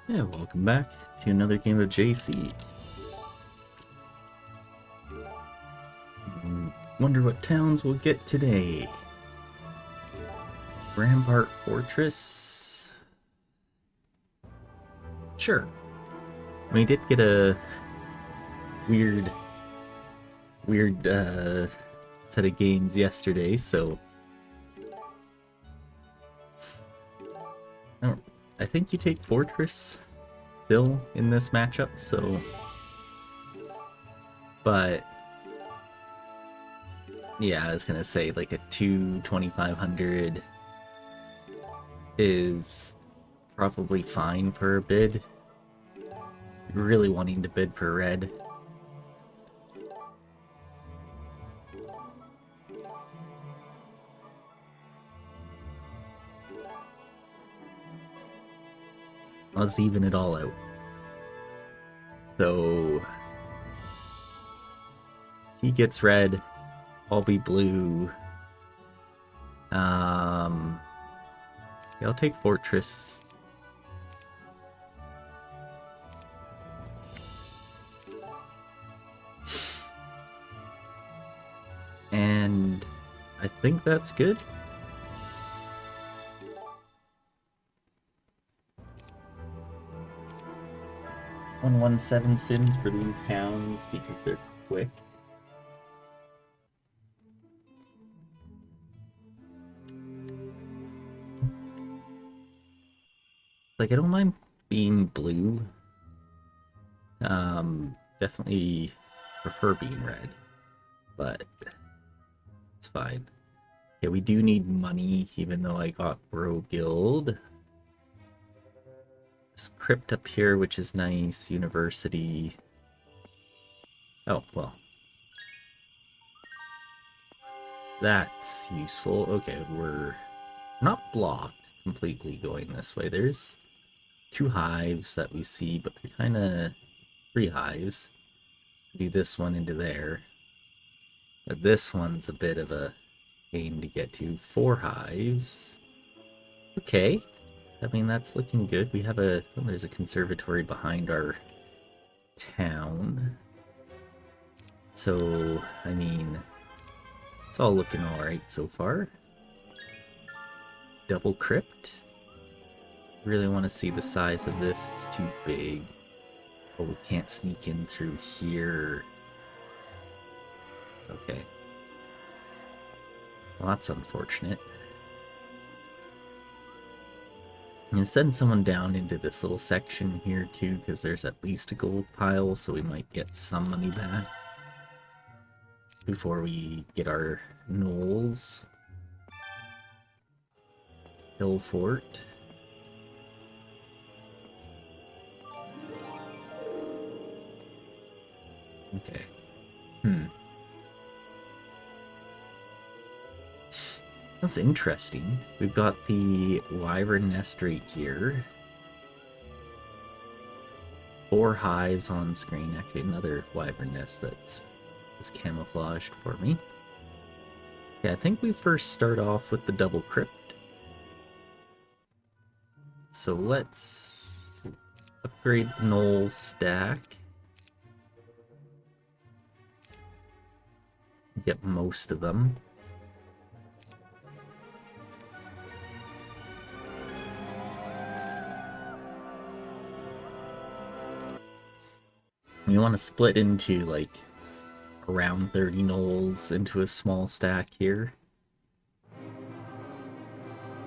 Yeah, welcome back to another game of JC. Wonder what towns we'll get today. Rampart Fortress? Sure. We did get a weird set of games yesterday, so I think you take Fortress still in this matchup, so but yeah, I was gonna say like a 2,2500 is probably fine for a bid. Really wanting to bid for red. Let's even it all out. So he gets red, I'll be blue. Yeah, I'll take Fortress. And I think that's good. 117 sims for these towns because they're quick. Like, I don't mind being blue. Definitely prefer being red, but it's fine. Okay, we do need money, even though I got Bro Guild. There's Crypt up here, which is nice. University. Oh, well. That's useful. Okay, we're not blocked completely going this way. There's 2 hives that we see, but they're kind of 3 hives. Do this one into there. But this one's a bit of a pain to get to. 4 hives. Okay. I mean, that's looking good. We have there's a conservatory behind our town. So, I mean, it's all looking alright so far. Double crypt. Really want to see the size of this. It's too big. Oh, we can't sneak in through here. Okay. Well, that's unfortunate. I'm gonna send someone down into this little section here too, because there's at least a gold pile, so we might get some money back before we get our knolls. Hill Fort. Okay. That's interesting. We've got the wyvern nest right here. 4 hives on screen. Actually, another wyvern nest that's camouflaged for me. Yeah, I think we first start off with the double crypt. So let's upgrade the knoll stack. Get most of them. We want to split into like around 30 knolls into a small stack here.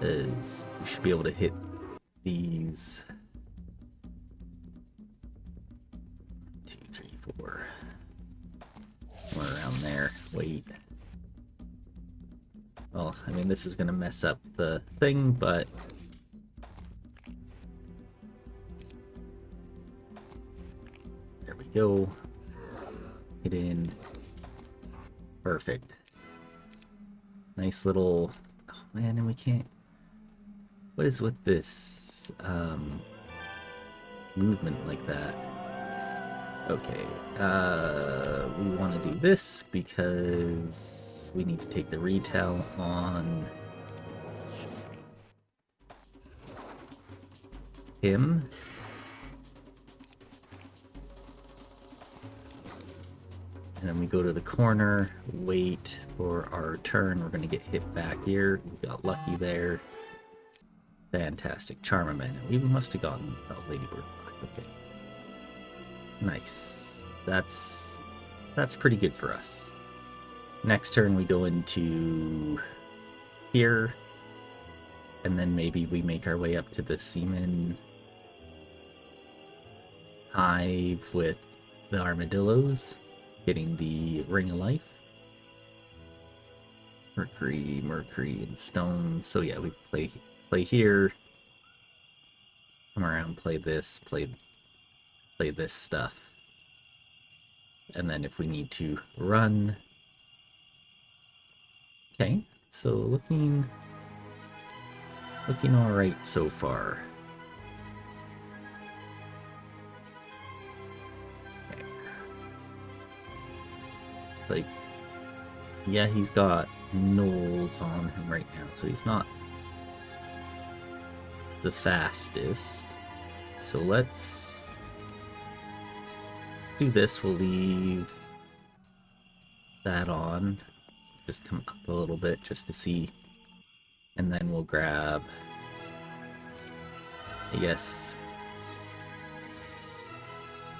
As we should be able to hit these 2, 3, 4. Somewhere around there. Wait. Well, I mean, this is gonna mess up the thing, but there we go. Get in. Perfect. Nice little... Oh man, and we can't... What is with this movement like that? Okay, we want to do this because we need to take the retail on him. And then we go to the corner, wait for our turn. We're going to get hit back here. We got lucky there. Fantastic. Charmaman. We must have gotten Ladybird back. Okay. Nice. That's pretty good for us. Next turn we go into here. And then maybe we make our way up to the Seaman Hive with the armadillos, getting the Ring of Life. Mercury, and stones. So yeah, we play here. Come around, play this, play this stuff. And then if we need to run. Okay, so looking alright so far. Okay. Like, yeah, he's got gnolls on him right now, so he's not the fastest. So let's do this. We'll leave that on. Just come up a little bit just to see. And then we'll grab, I guess,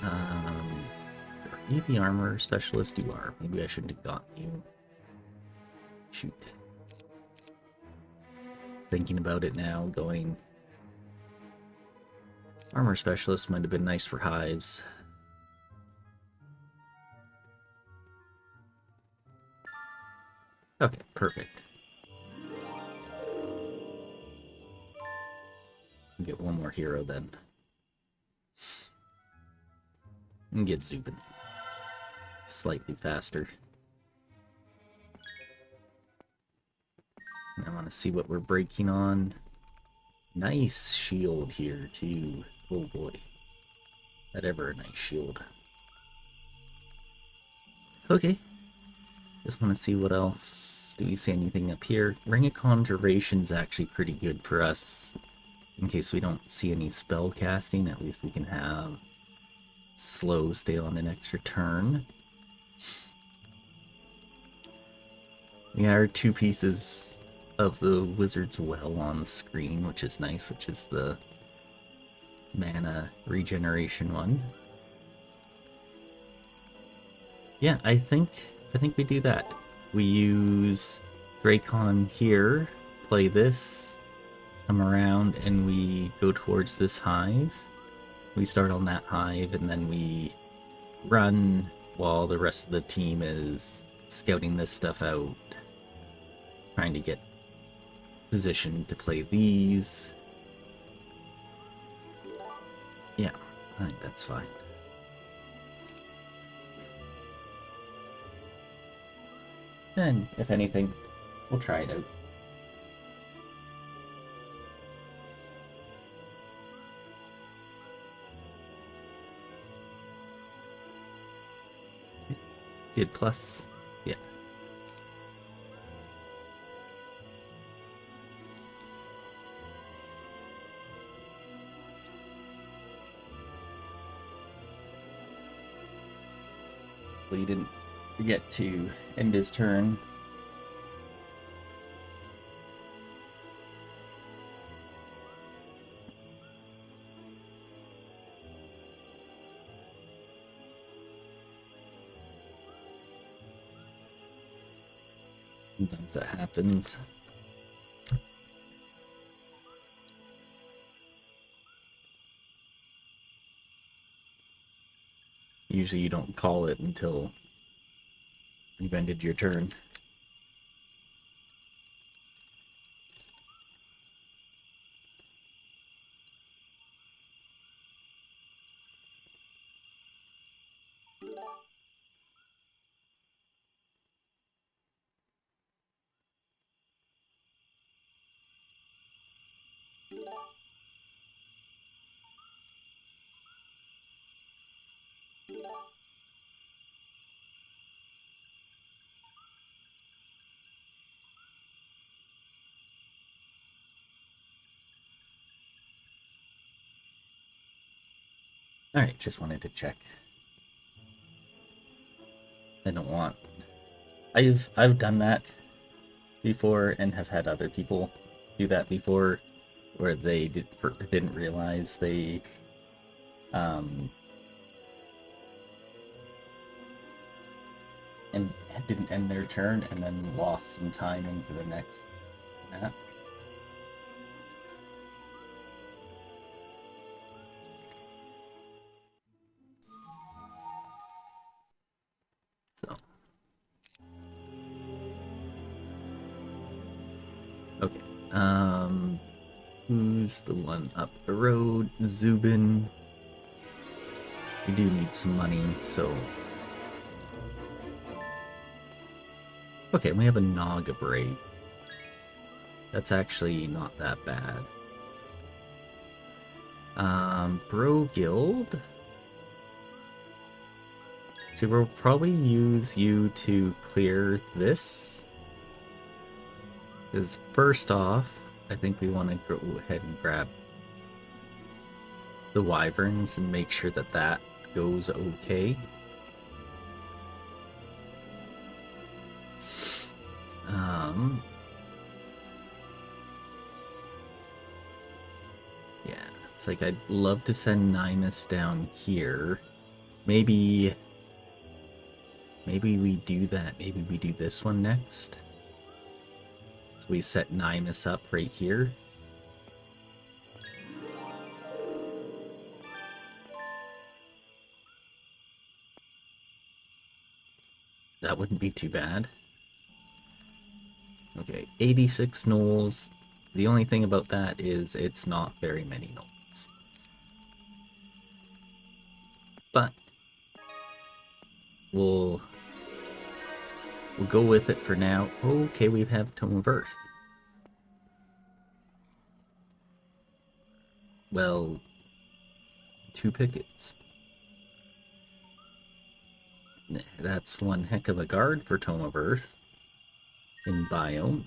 are you the armor specialist? You are. Maybe I shouldn't have gotten you. Shoot. Thinking about it now, going armor specialist might have been nice for hives. Okay, perfect. Get one more hero then. And get Zubin. Slightly faster. And I want to see what we're breaking on. Nice shield here too. Oh boy. That ever a nice shield. Okay. Just want to see what else. Do we see anything up here? Ring of Conjuration's actually pretty good for us. In case we don't see any spell casting, at least we can have slow stay on an extra turn. We got our 2 pieces of the Wizard's Well on screen, which is nice, which is the mana regeneration one. Yeah, I think we do that. We use Dracon here, play this, come around, and we go towards this hive. We start on that hive, and then we run while the rest of the team is scouting this stuff out, trying to get positioned to play these. Yeah, I think that's fine. And if anything, we'll try it out. Did plus? Yeah. Well, he didn't forget to end his turn. Sometimes that happens. Usually you don't call it until you've ended your turn. Alright, just wanted to check. I don't want... I've done that before and have had other people do that before, where they didn't realize they and didn't end their turn and then lost some time into the next map. So okay, who's the one up the road? Zubin. We do need some money, so... Okay, we have a Naga break. That's actually not that bad. Bro Guild? So we'll probably use you to clear this. Because first off, I think we want to go ahead and grab the wyverns and make sure that that goes okay. Yeah, it's like I'd love to send Nimus down here. Maybe we do that. Maybe we do this one next. So we set Nimus up right here. That wouldn't be too bad. Okay, 86 gnolls. The only thing about that is it's not very many gnolls. But we'll go with it for now. Okay, we have Tome of Earth. Well, 2 pickets. That's one heck of a guard for Tome of Earth in biome.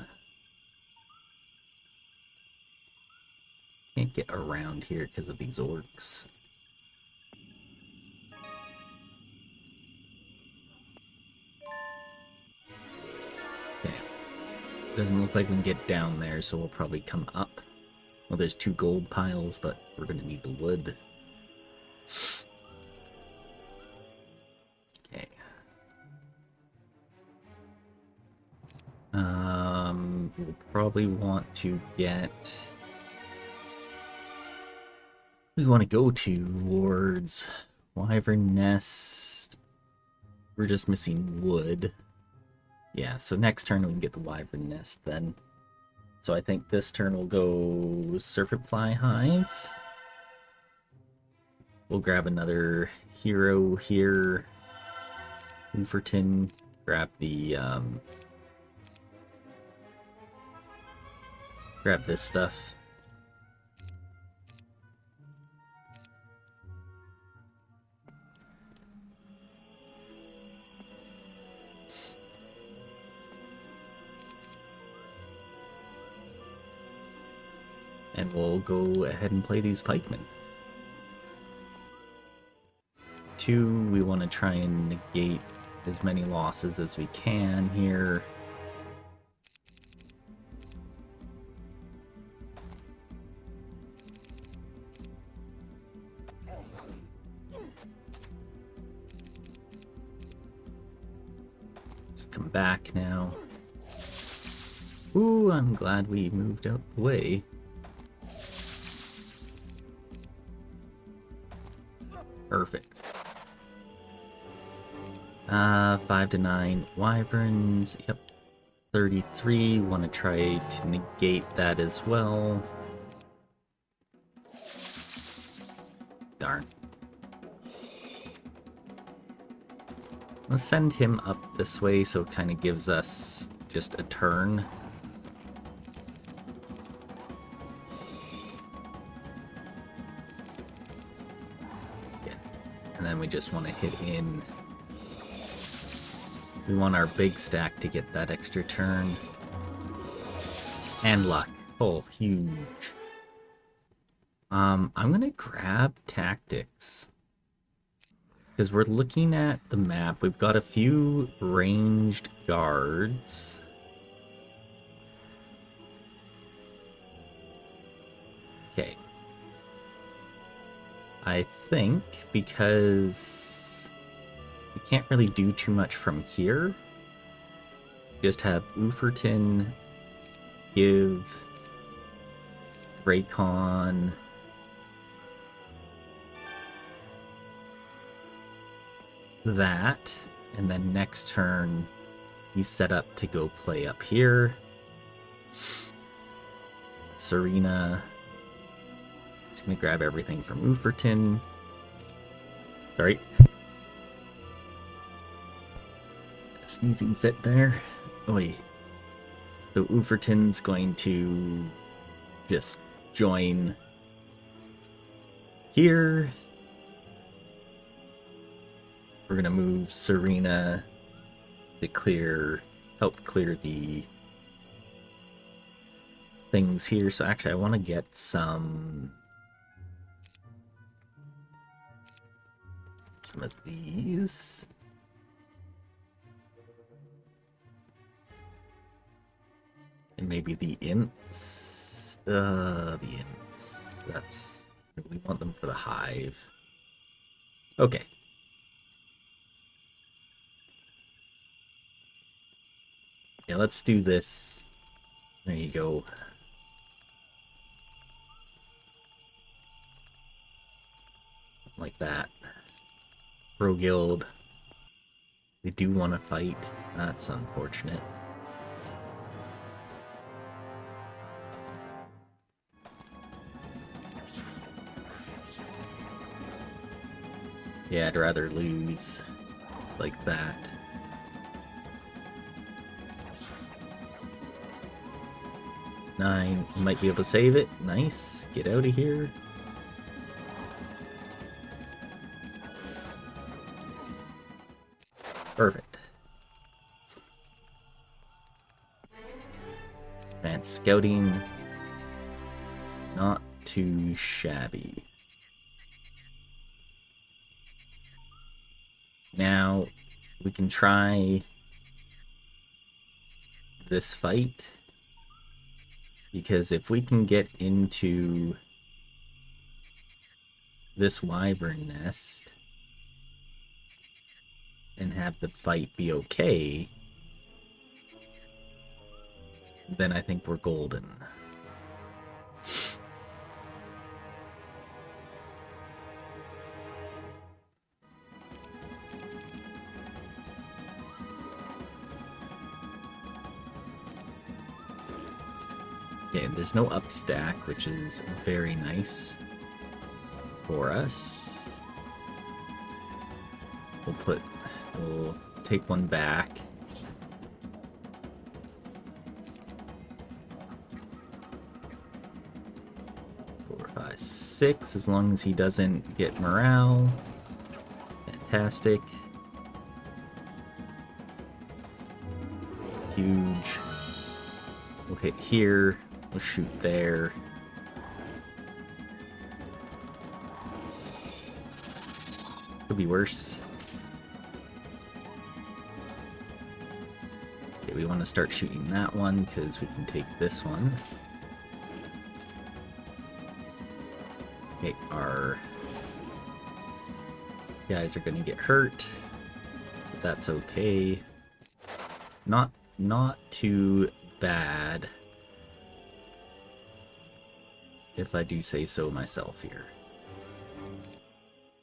Can't get around here because of these orcs. Okay. Doesn't look like we can get down there, so we'll probably come up. Well, there's 2 gold piles, but we're gonna need the wood. Okay. We'll probably want to get... We want to go towards Wyvern Nest. We're just missing wood. Yeah, so next turn we can get the Wyvern Nest then. So I think this turn we'll go Serpent Fly Hive. We'll grab another hero here. Uferton. Grab the grab this stuff. And we'll go ahead and play these pikemen. 2, we want to try and negate as many losses as we can here. Just come back now. Ooh, I'm glad we moved out the way. Perfect. 5 to 9 wyverns. Yep. 33. Want to try to negate that as well. Darn. Let's send him up this way so it kind of gives us just a turn. Yeah. And then we just want to hit in. We want our big stack to get that extra turn. And luck. Oh, huge. I'm gonna grab tactics. Because we're looking at the map, we've got a few ranged guards. Okay. I think because we can't really do too much from here, just have Uferton give Dracon that, and then next turn he's set up to go play up here. Serena is going to grab everything from Uferton. Sorry. Sneezing fit there. Oi. So Uferton's going to just join here. We're going to move Serena to help clear the things here. So actually I want to get some of these. And maybe the imps. The imps. We want them for the hive. Okay. Yeah, let's do this. There you go. Like that. Pro Guild. They do want to fight. That's unfortunate. Yeah, I'd rather lose like that. Nine, you might be able to save it. Nice. Get out of here. Perfect. And scouting, not too shabby. Now, we can try this fight, because if we can get into this wyvern nest and have the fight be okay, then I think we're golden. Okay, there's no up stack, which is very nice for us. We'll take one back. Four, five, six, as long as he doesn't get morale. Fantastic. Huge. We'll hit here. We'll shoot there. Could be worse. Okay, we want to start shooting that one because we can take this one. Okay, our guys are going to get hurt. But that's okay. Not too bad, if I do say so myself here.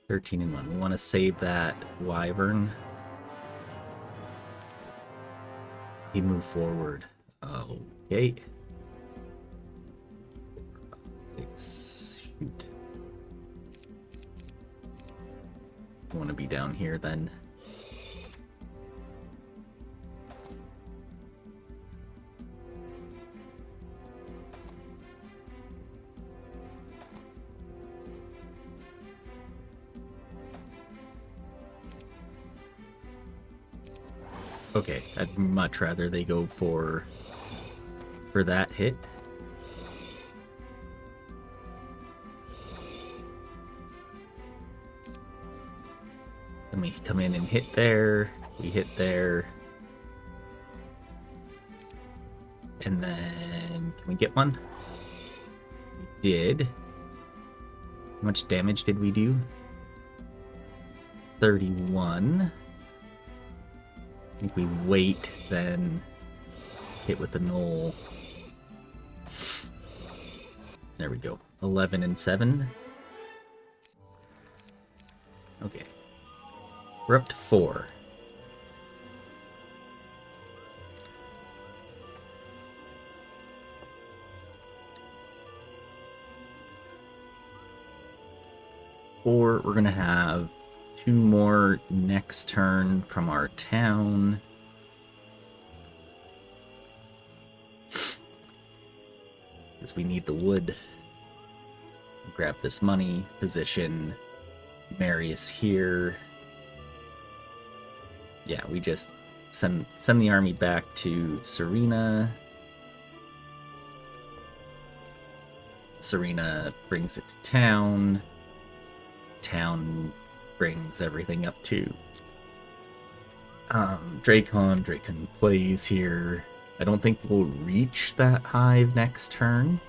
13 and 1. We want to save that wyvern. He moved forward. Okay. 4, 5, 6. Shoot. I want to be down here then. Okay, I'd much rather they go for that hit. Then we come in and hit there. We hit there. And then, can we get one? We did. How much damage did we do? 31. I think we wait, then hit with the knoll. There we go. 11 and 7. Okay. We're up to 4. Or we're gonna have 2 more next turn from our town. Because we need the wood. Grab this money, position Marius here. Yeah, we just send the army back to Serena. Serena brings it to town. Town brings everything up to Dracon plays here. I don't think we'll reach that hive next turn.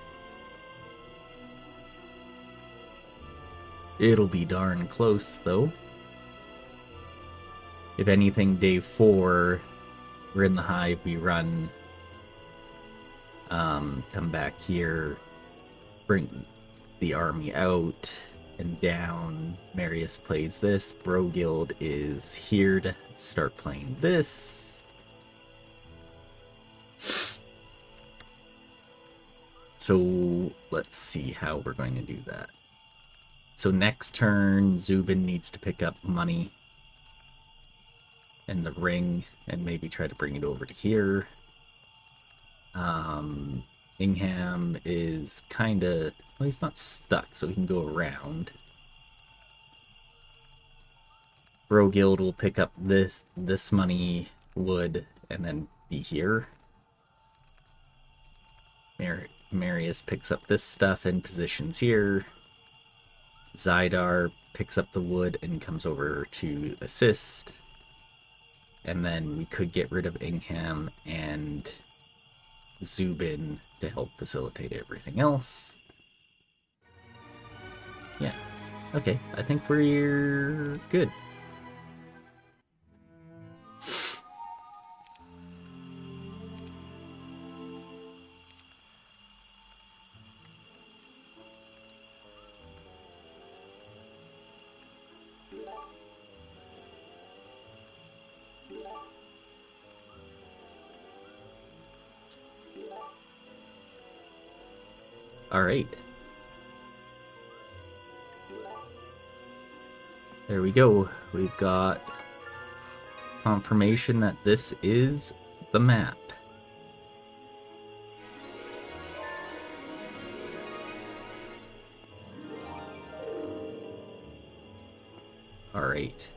It'll be darn close, though. If anything, day 4, we're in the hive, we run, come back here, bring the army out and down. Marius plays this. Bro Guild is here to start playing this. So let's see how we're going to do that. So next turn, Zubin needs to pick up money and the ring and maybe try to bring it over to here. Ingham is kind of, well, he's not stuck, so he can go around. Bro Guild will pick up this money, wood, and then be here. Marius picks up this stuff and positions here. Zydar picks up the wood and comes over to assist. And then we could get rid of Ingham and Zubin to help facilitate everything else. Yeah. Okay, I think we're good. All right. There we go. We've got confirmation that this is the map. All right.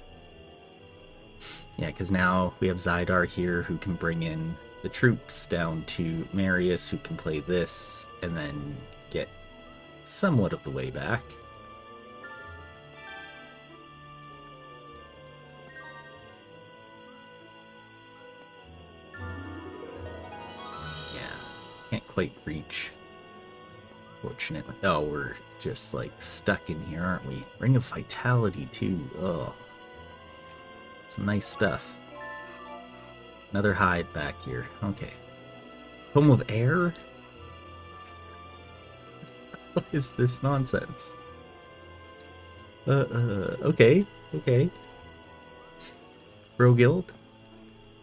Yeah, because now we have Zydar here who can bring in the troops down to Marius who can play this and then get somewhat of the way back. Yeah, can't quite reach. Fortunately. Oh, we're just like stuck in here, aren't we? Ring of Vitality too. Oh, some nice stuff. Another hive back here. Okay. Home of Air? What is this nonsense? Okay. Bro Guild.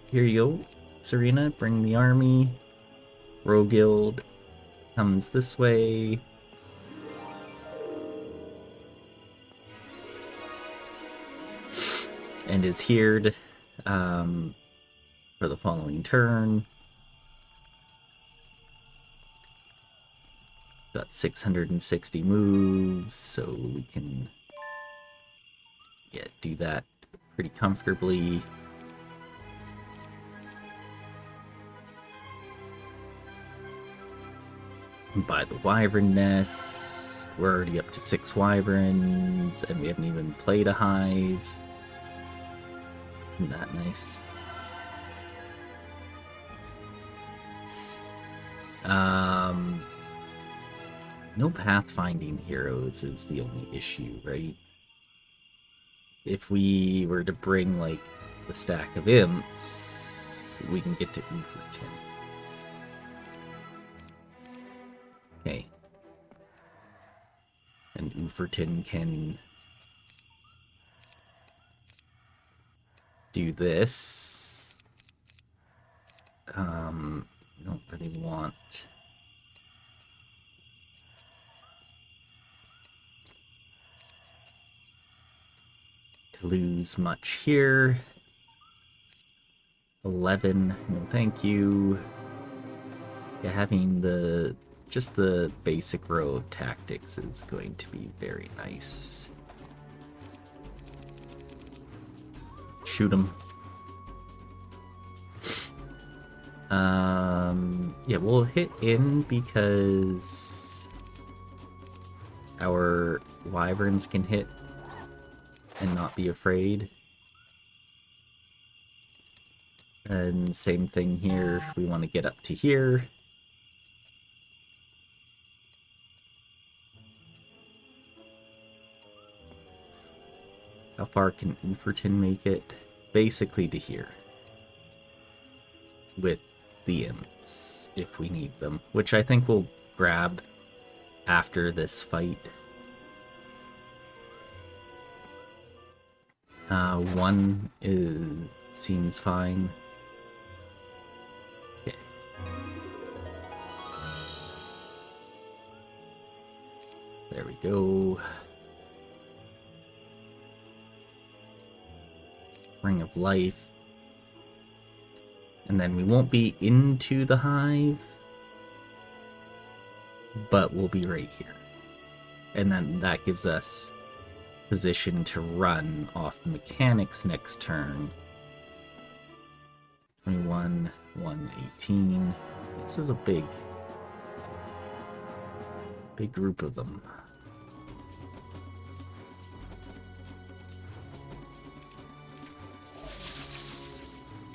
Here you go. Serena, bring the army. Bro Guild comes this way. And is here to, for the following turn. Got 660 moves, so we can do that pretty comfortably. Buy the wyvern nest. We're already up to 6 wyverns, and we haven't even played a hive. Isn't that nice? No pathfinding heroes is the only issue, right? If we were to bring, like, the stack of imps, we can get to Uferton. Okay. And Uferton can do this. Don't really want to lose much here. 11, no thank you. Yeah, having just the basic row of tactics is going to be very nice. Shoot him. Yeah, we'll hit in because our wyverns can hit and not be afraid. And same thing here, we want to get up to here. How far can Uferton make it? Basically to here. With the imps, if we need them. Which I think we'll grab after this fight. One seems fine. Okay. There we go. Ring of Life. And then we won't be into the hive, but we'll be right here. And then that gives us position to run off the mechanics next turn. 21, 118. This is a big group of them.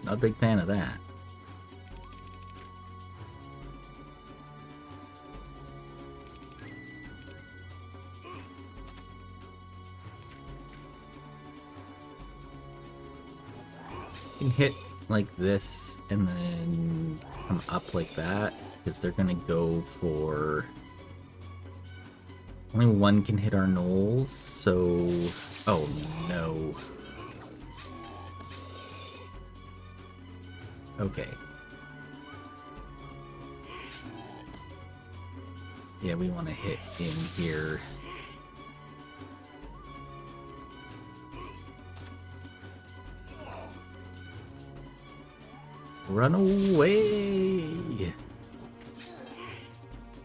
Not a big fan of that. You can hit like this and then come up like that, because they're gonna go for... Only one can hit our gnolls, so... Oh no. Okay. Yeah, we want to hit in here. Run away!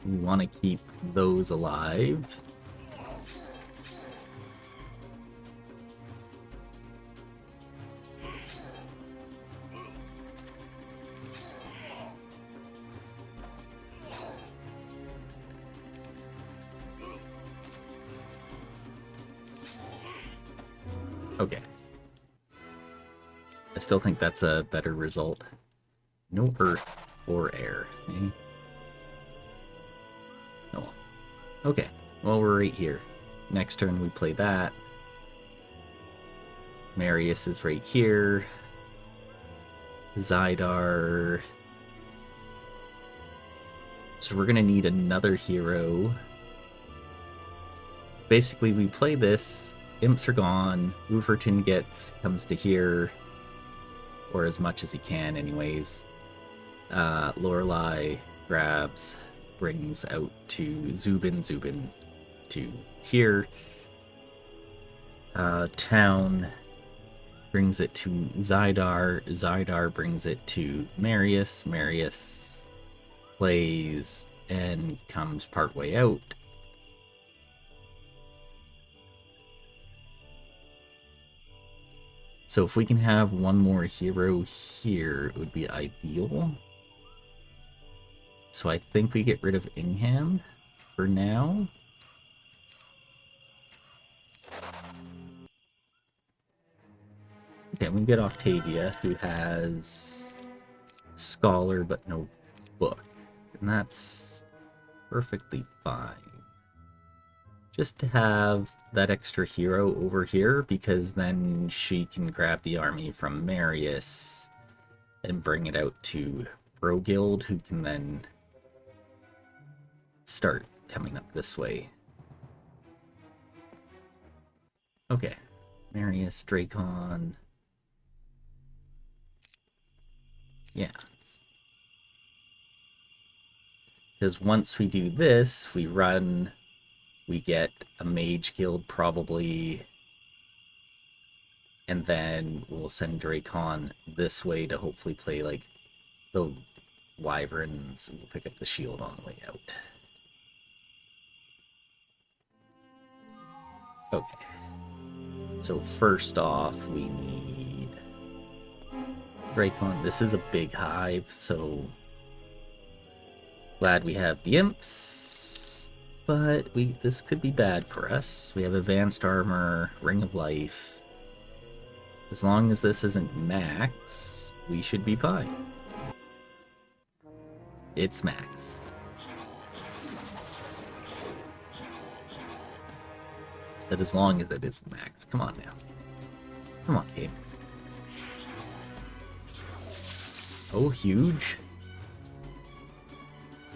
We want to keep those alive. Okay. I still think that's a better result. No earth or air, eh? Oh. Okay. Well, we're right here. Next turn we play that. Marius is right here. Zydar. So we're gonna need another hero. Basically, we play this. Imps are gone. Uferton comes to here. Or as much as he can, anyways. Lorelei grabs, brings out to Zubin to here. Town brings it to Zydar brings it to Marius. Marius plays and comes partway out. So if we can have one more hero here, it would be ideal. So I think we get rid of Ingham for now. Okay, we get Octavia, who has Scholar but no book. And that's perfectly fine. Just to have that extra hero over here, because then she can grab the army from Marius and bring it out to Broguild, who can then start coming up this way. Okay, Marius, Dracon. Yeah. Because once we do this, we get a mage guild probably, and then we'll send Dracon this way to hopefully play like the wyverns, and we'll pick up the shield on the way out. Okay. So first off, we need Dracon. This is a big hive, so glad we have the imps, but this could be bad for us. We have advanced armor, ring of life. As long as this isn't max, we should be fine. It's max. But as long as it isn't max, come on now. Come on, game. Oh, huge.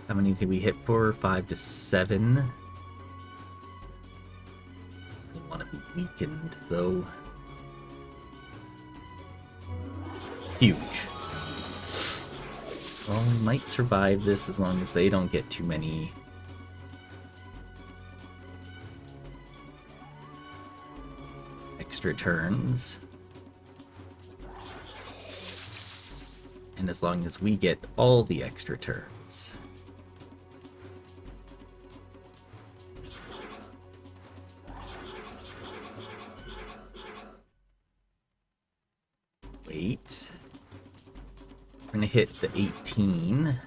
How many did we hit for? 5 to 7. Don't want to be weakened, though. Huge. Well, we might survive this as long as they don't get too many extra turns. And as long as we get all the extra turns. Wait. I'm gonna hit the 18.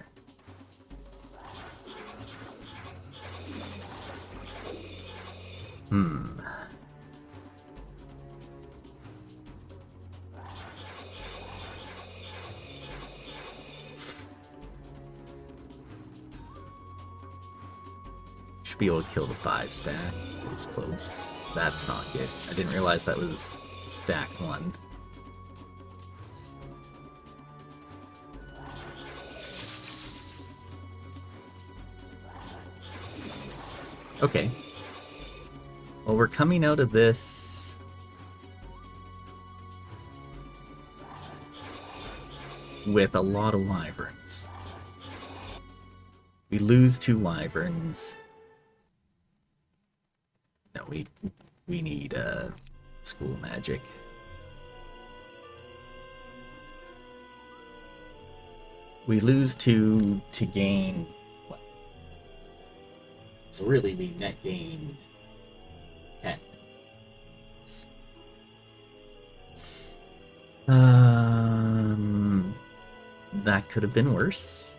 Should be able to kill the 5 stack. It's close. That's not good. I didn't realize that was stack 1. Okay. Well, we're coming out of this with a lot of wyverns. We lose 2 wyverns. No, we need school magic. We lose 2 to gain. So really, we net gained 10. That could have been worse.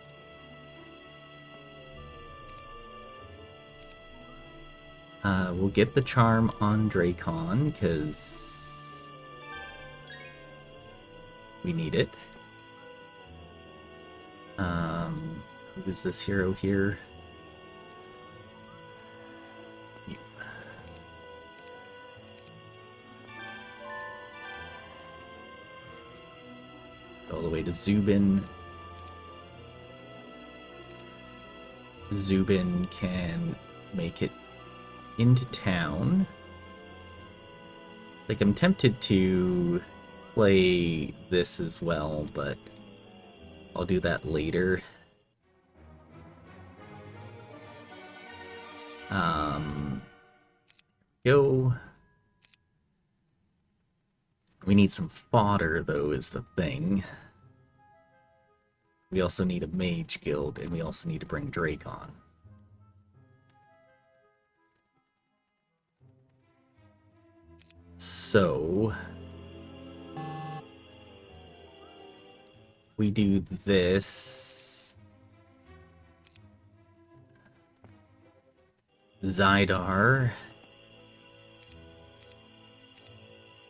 We'll get the charm on Dracon, because we need it. Who is this hero here? You. All the way to Zubin. Zubin can make it into town. It's like I'm tempted to play this as well, but I'll do that later. Go. We need some fodder, though, is the thing. We also need a mage guild, and we also need to bring Dracon. So we do this. Zydar.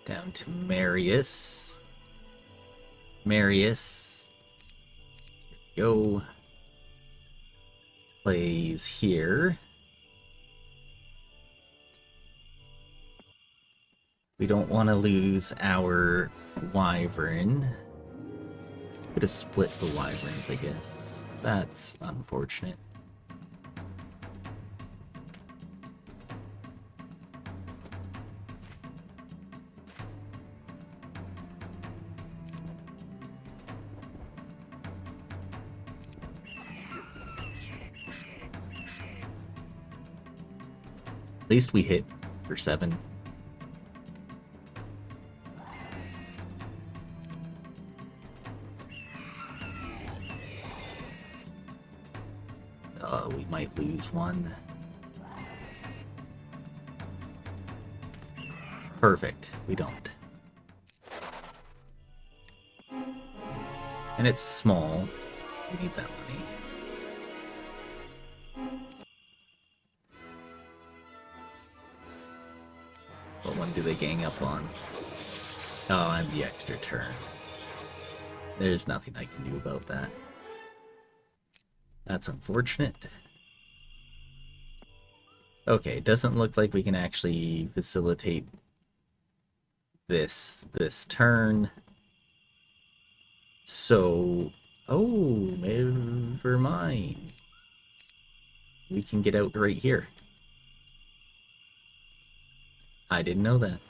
Down to Marius. Marius. Here we go. Plays here. We don't want to lose our wyvern. Could have split the wyverns, I guess. That's unfortunate. At least we hit for 7. We might lose one. Perfect. We don't. And it's small. We need that money. What one do they gang up on? Oh, and the extra turn. There's nothing I can do about that. That's unfortunate. Okay, it doesn't look like we can actually facilitate this turn. So, oh, never mind. We can get out right here. I didn't know that.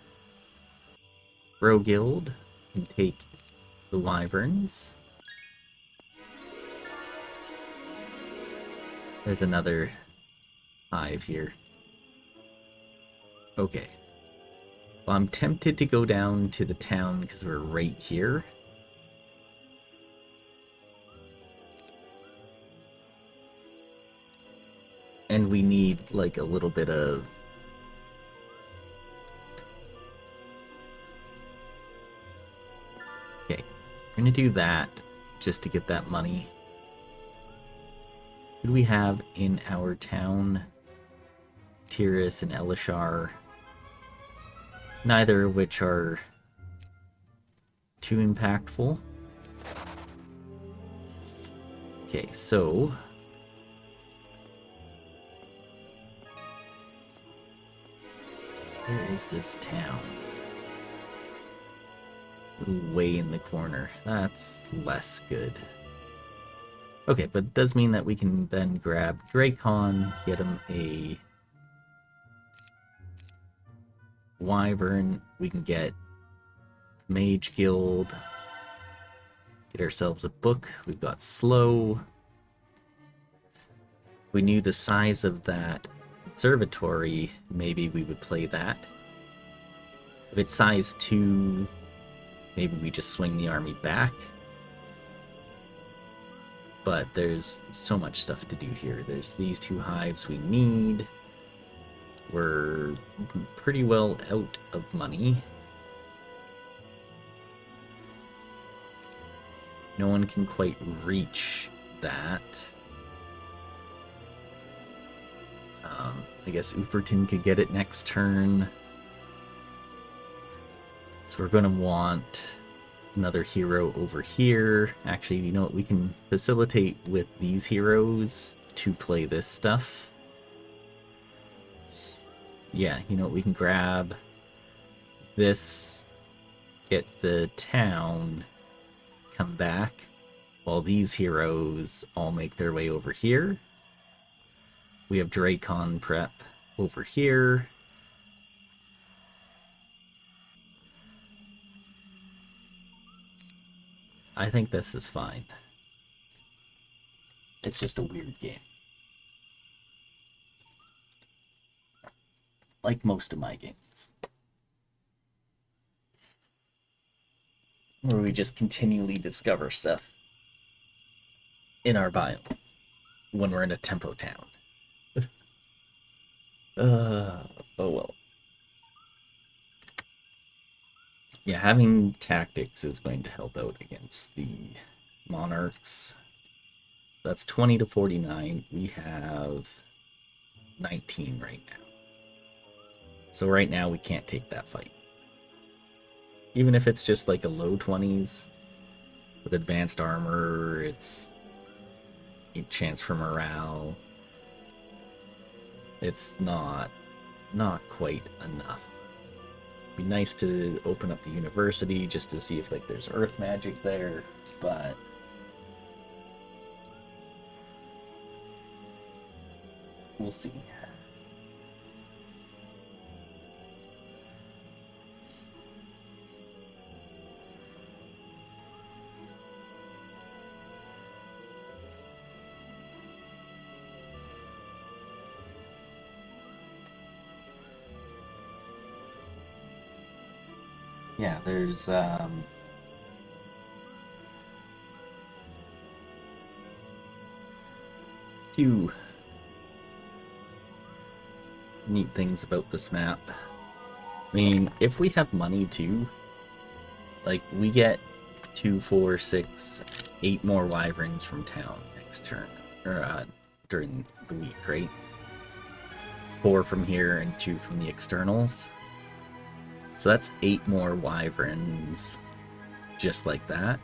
Bro Guild can take the wyverns. There's another hive here. Okay. Well, I'm tempted to go down to the town because we're right here. And we need, like, a little bit of... Okay. I'm gonna do that just to get that money. Who do we have in our town? Tiras and Elishar. Neither of which are too impactful. Okay, so... where is this town? Way in the corner. That's less good. Okay, but it does mean that we can then grab Dracon, get him a wyvern, we can get Mage Guild, get ourselves a book, we've got slow. If we knew the size of that conservatory, maybe we would play that. If it's size 2, maybe we just swing the army back. But there's so much stuff to do here. There's these 2 hives we need. We're pretty well out of money. No one can quite reach that. I guess Uferton could get it next turn. So we're going to want another hero over here. Actually, you know what? We can facilitate with these heroes to play this stuff. Yeah, you know what? We can grab this, get the town, come back, while these heroes all make their way over here. We have Dracon prep over here. I think this is fine. It's just a weird game. Like most of my games. Where we just continually discover stuff in our biome when we're in a tempo town. Oh well. Yeah, having tactics is going to help out against the monarchs. That's 20 to 49. We have 19 right now. So right now we can't take that fight. Even if it's just like a low 20s with advanced armor, it's a chance for morale. It's not quite enough. Be nice to open up the university just to see if like there's earth magic there, but we'll see. Yeah, there's few neat things about this map. I mean, if we have money too, like we get 2, 4, 6, 8 more wyverns from town next turn, or during the week, right? 4 from here and 2 from the externals. So that's 8 more wyverns just like that.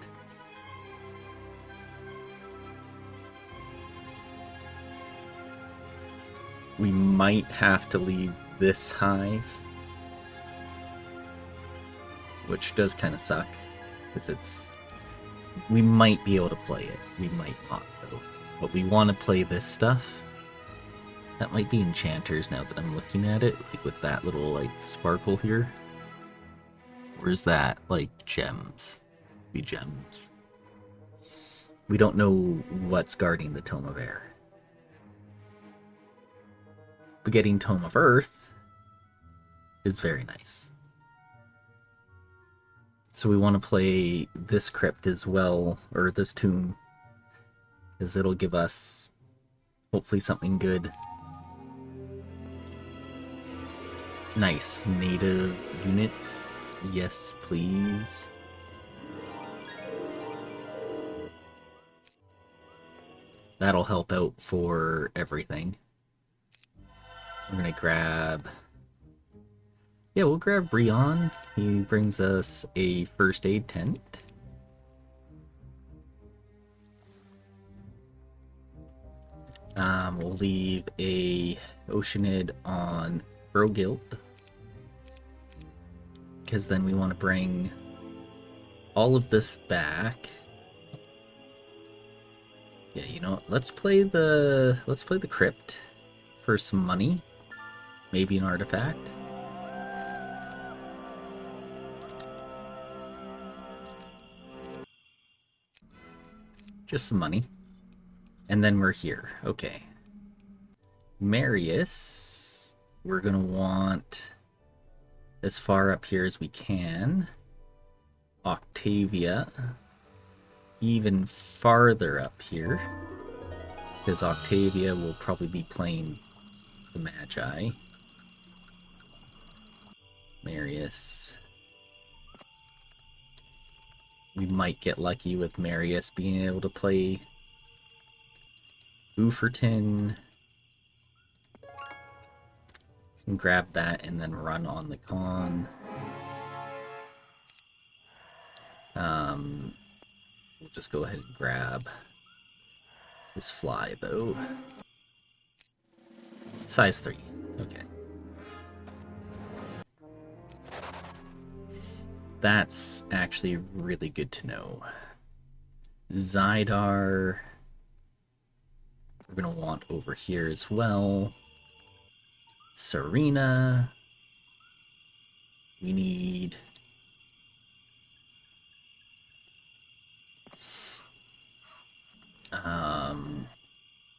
We might have to leave this hive, which does kind of suck, because we might be able to play it. We might not, though. But we want to play this stuff. That might be enchanters now that I'm looking at it, like with that little like sparkle here. Or is that like gems? Be gems. We don't know what's guarding the Tome of Air. But getting Tome of Earth is very nice. So we want to play this crypt as well, or this tomb, because it'll give us hopefully something good. Nice. Native units. Yes, please. That'll help out for everything. We're gonna grab... Yeah, we'll grab Breon. He brings us a first aid tent. We'll leave a Oceanid on Broguild, because then we want to bring all of this back. Yeah, you know what? Let's play the crypt for some money, maybe an artifact. Just some money. And then we're here. Okay. Marius, we're gonna want as far up here as we can. Octavia, even farther up here, because Octavia will probably be playing the Magi. Marius. We might get lucky with Marius being able to play Uferton. And grab that and then run on the con. We'll just go ahead and grab this fly though. Size 3. Okay. That's actually really good to know. Zydar, we're gonna want over here as well. Serena, we need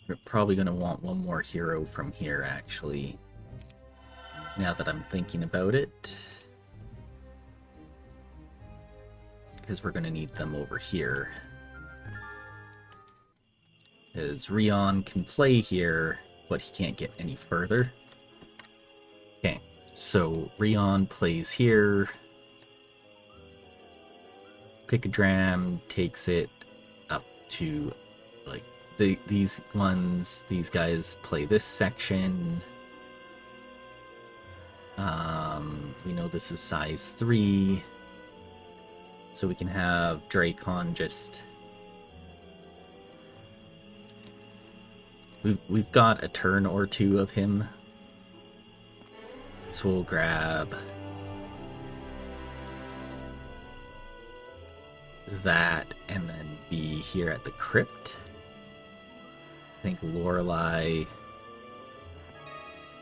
we're probably gonna want one more hero from here actually, now that I'm thinking about it, because we're gonna need them over here, because Rion can play here but he can't get any further. Okay, so Rion plays here. Picadram takes it up to like these guys play this section. We know this is size 3. So we can have Dracon just... We've got a turn or two of him. So we'll grab that and then be here at the crypt. I think Lorelei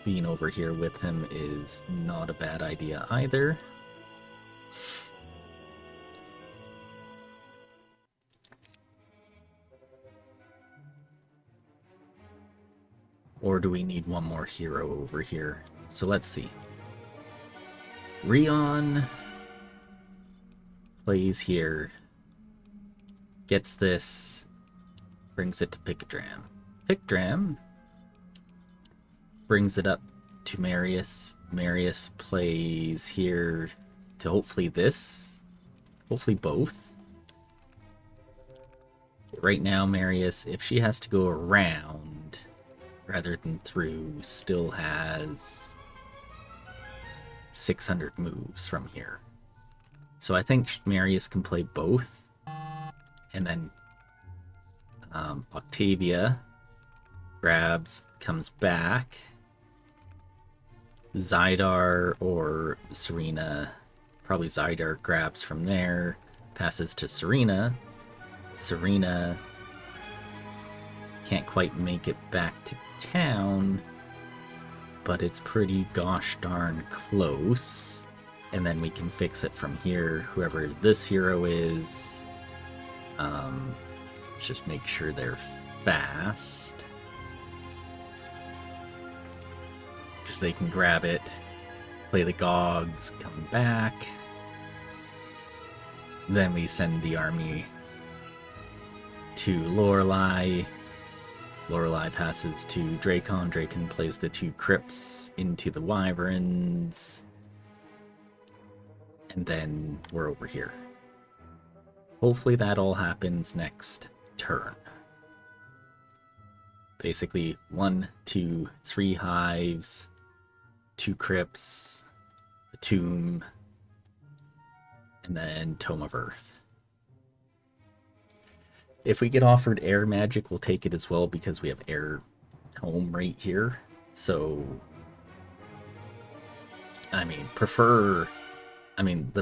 being over here with him is not a bad idea either. Or do we need one more hero over here? So let's see. Rion plays here, gets this, brings it to Picadram. Picadram brings it up to Marius. Marius plays here to hopefully this, hopefully both. Right now, Marius, if she has to go around rather than through, still has 600 moves from here. So I think Marius can play both. And then Octavia grabs, comes back. Zydar or Serena, probably Zydar grabs from there, passes to Serena. Serena can't quite make it back to town, but it's pretty gosh darn close. And then we can fix it from here, whoever this hero is. Let's just make sure they're fast, because they can grab it, play the Gogs, come back. Then we send the army to Lorelei. Lorelei passes to Dracon. Dracon plays the two crypts into the wyverns. And then we're over here. Hopefully that all happens next turn. Basically 1, 2, 3 hives, 2 crypts, a tomb, and then Tome of Earth. If we get offered air magic, we'll take it as well, because we have air tome right here. So, the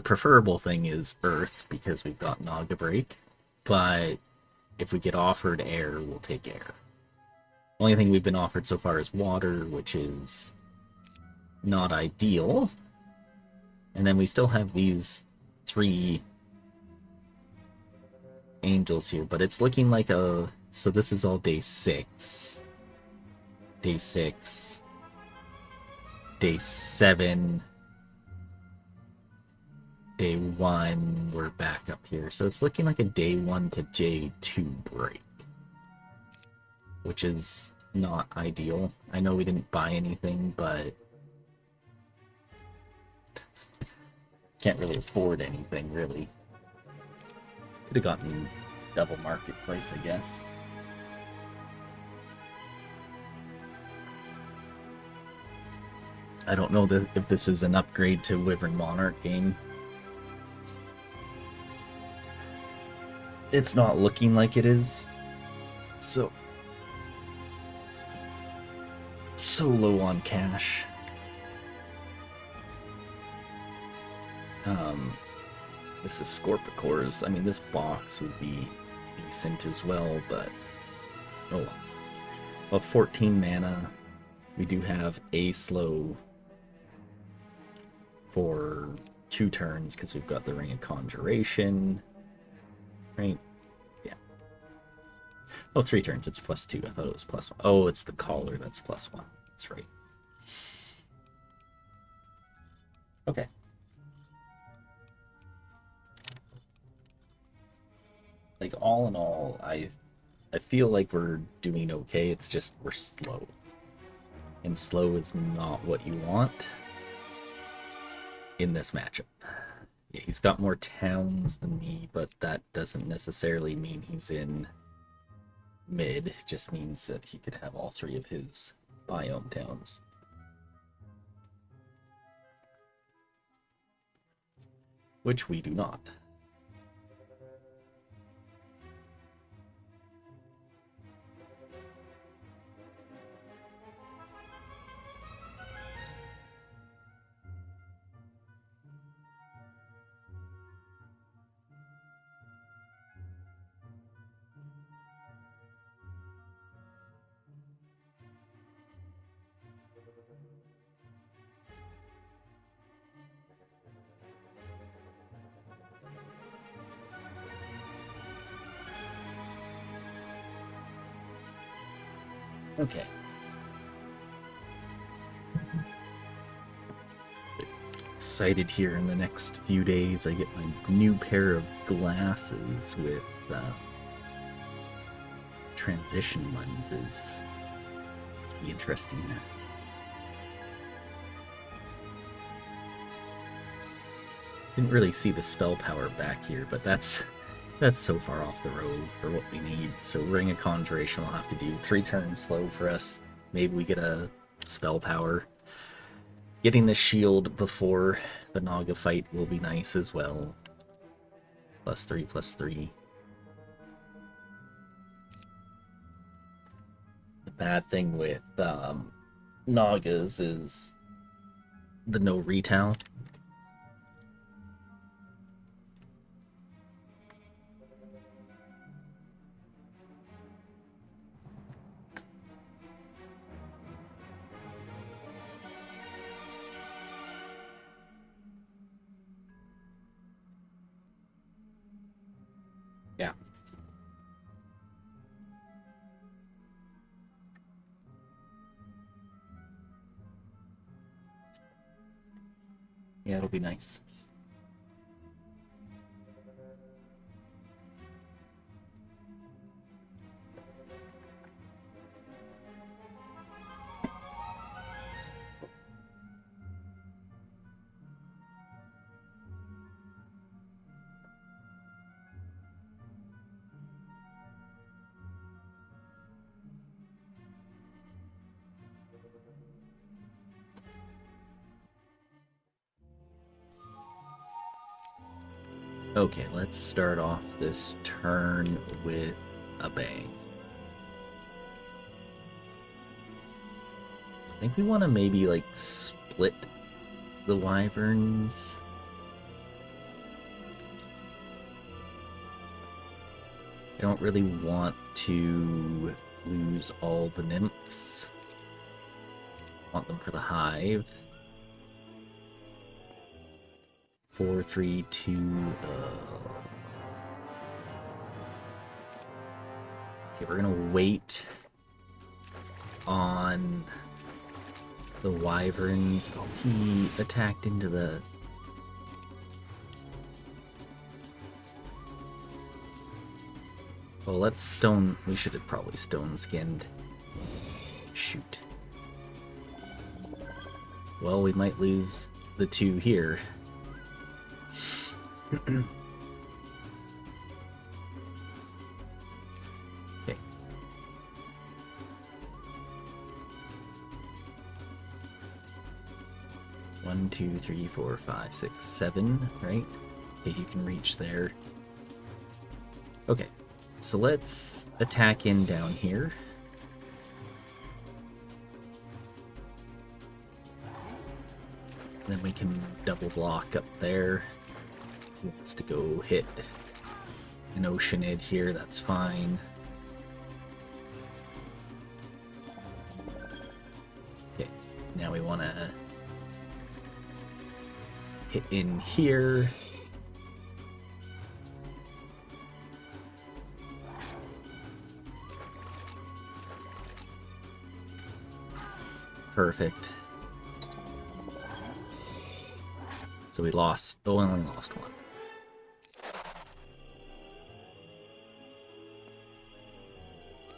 preferable thing is Earth, because we've got Naga Break. But if we get offered air, we'll take air. Only thing we've been offered so far is water, which is not ideal. And then we still have these 3 angels here, but it's looking like so this is all day 6. Day 6. Day 7. Day 1, we're back up here. So it's looking like a day 1 to day 2 break, which is not ideal. I know we didn't buy anything, but can't really afford anything, really. Could have gotten double marketplace, I guess. I don't know if this is an upgrade to Wyvern Monarch game. It's not looking like it is. So low on cash. This is Scorpicores. I mean, this box would be decent as well, but oh well. Well, 14 mana. We do have a slow for 2 turns because we've got the Ring of Conjuration. Right? Yeah. Oh, 3 turns. It's +2. I thought it was +1. Oh, it's the collar that's +1. That's right. Okay. Like, all in all, I feel like we're doing okay. It's just we're slow. And slow is not what you want in this matchup. Yeah, he's got more towns than me, but that doesn't necessarily mean he's in mid. It just means that he could have all 3 of his biome towns. Which we do not. Okay. Excited here in the next few days. I get my new pair of glasses with transition lenses. It'll be interesting. Didn't really see the spell power back here, but that's so far off the road for what we need. So Ring of Conjuration will have to do 3 turns slow for us. Maybe we get a spell power. Getting the shield before the Naga fight will be nice as well. +3/+3. The bad thing with Nagas is the no retail. Yeah. Yeah, it'll be nice. Okay, let's start off this turn with a bang. I think we want to maybe, like, split the wyverns. I don't really want to lose all the nymphs. Want them for the hive. 4, 3, 2, Okay, we're gonna wait on the wyverns. Oh, he attacked into the... Well, let's stone... We should have probably stone-skinned. Shoot. Well, we might lose the 2 here. Okay. 1, 2, 3, 4, 5, 6, 7, right? Okay, you can reach there. Okay, so let's attack in down here. Then we can double block up there. Who wants to go hit an Oceanid here? That's fine. Okay, now we want to hit in here. Perfect. So we lost, oh, we only lost 1.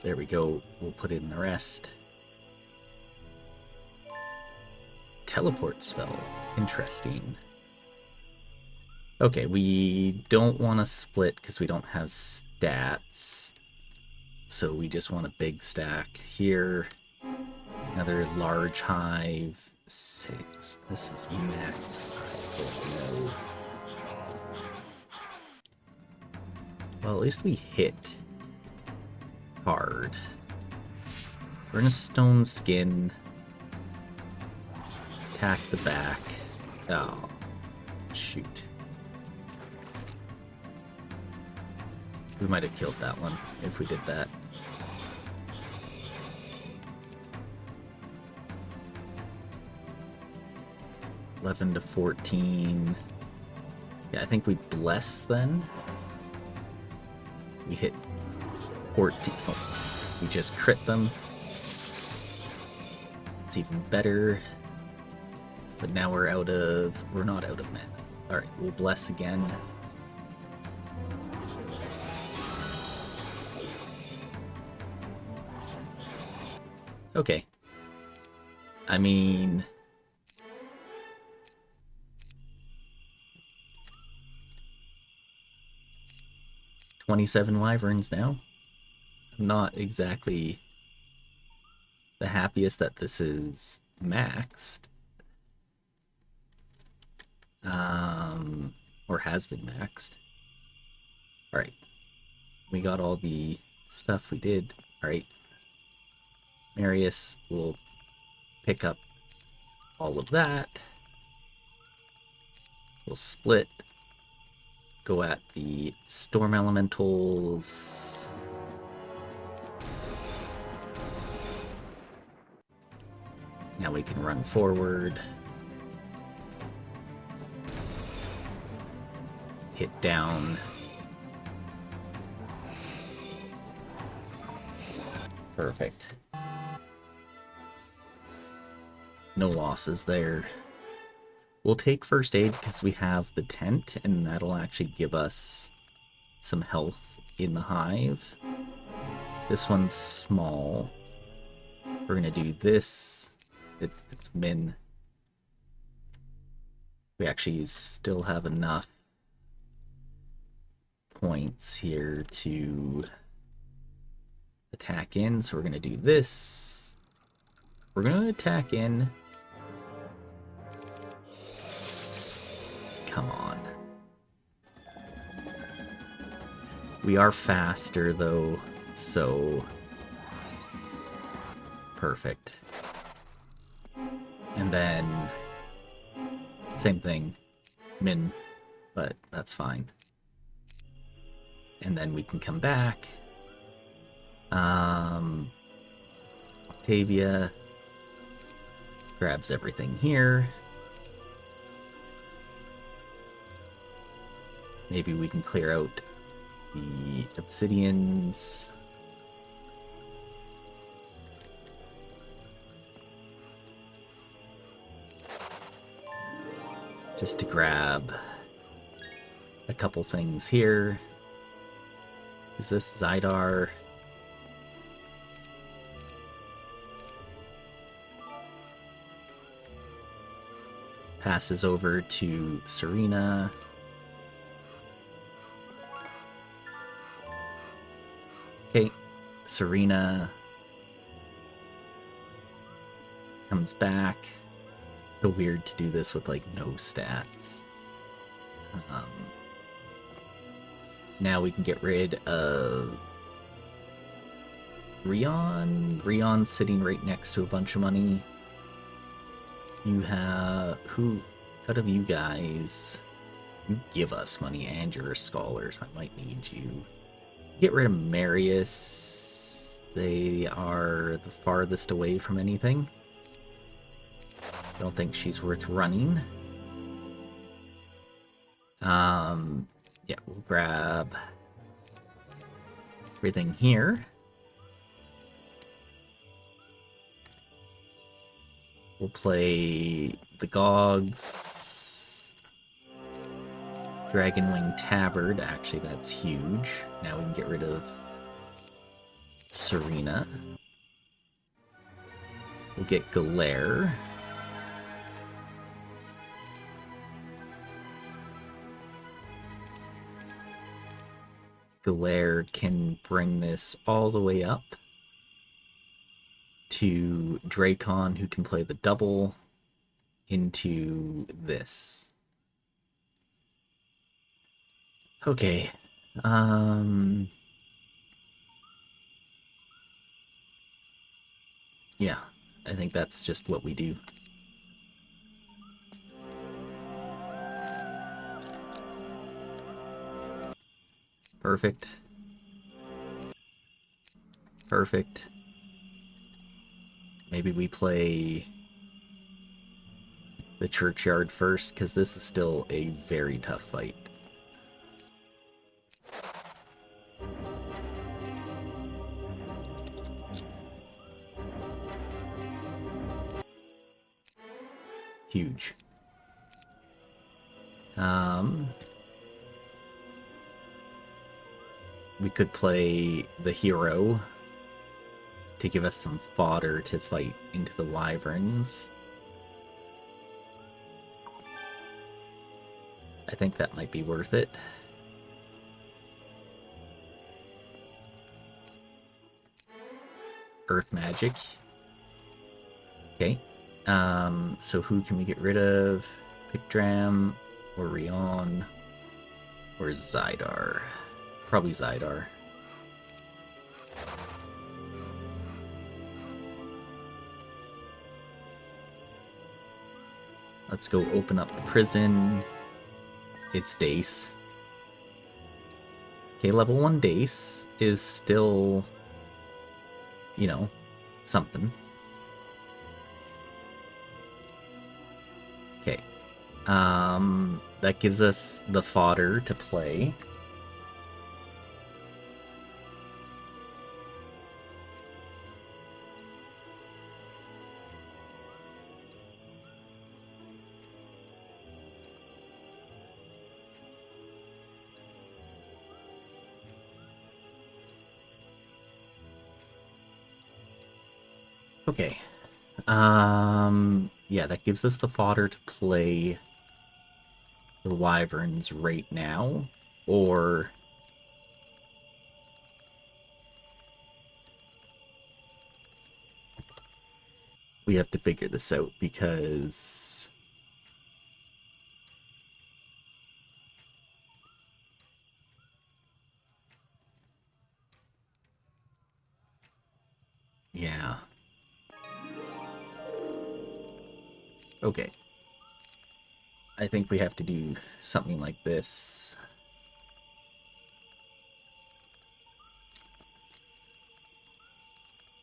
There we go, we'll put in the rest. Teleport spell, interesting. Okay, we don't want to split because we don't have stats. So we just want a big stack here. Another large hive. 6. This is max hive. No. Well, at least we hit hard. We're in a stone skin. Attack the back. Oh, shoot. We might have killed that one if we did that. $11 to 14. Yeah, I think we bless then. We hit 14. Oh, we just crit them. That's even better. But now we're not out of mana. Alright, we'll bless again. Okay. I mean... 27 wyverns now. I'm not exactly the happiest that this is maxed. Or has been maxed. Alright. We got all the stuff we did. Alright. Marius will pick up all of that. We'll split. Go at the storm elementals. Now we can run forward. Hit down. Perfect. No losses there. We'll take first aid because we have the tent, and that'll actually give us some health in the hive. This one's small. We're gonna do this. It's min. We actually still have enough points here to attack in, so we're gonna do this. We're gonna attack in. Come on. We are faster though, so perfect. And then same thing, min, but that's fine. And then we can come back. Octavia grabs everything here. Maybe we can clear out the obsidians. Just to grab a couple things here. Who's this? Zydar. Passes over to Serena. Okay, Serena comes back. It's so weird to do this with like no stats. Now we can get rid of Rion. Rion's sitting right next to a bunch of money. You have who out of you guys? You give us money and you're scholars. I might need you. Get rid of Marius. They are the farthest away from anything. I don't think she's worth running. Yeah, we'll grab everything here. We'll play the Gogs. Dragonwing Tabard. Actually, that's huge. Now we can get rid of Serena. We'll get Galere. Galere can bring this all the way up to Dracon, who can play the double into this. Okay. Yeah, I think that's just what we do. Perfect. Perfect. Maybe we play the churchyard first, because this is still a very tough fight. Huge. We could play the hero to give us some fodder to fight into the wyverns. I think that might be worth it. Earth magic. Okay. So who can we get rid of? Pictram, or Rion, or Zydar? Probably Zydar. Let's go open up the prison. It's Dace. Okay, level 1 Dace is still, you know, something. Okay. That gives us the fodder to play. Okay. Yeah, that gives us the fodder to play the wyverns right now, or we have to figure this out because yeah. Okay. I think we have to do something like this.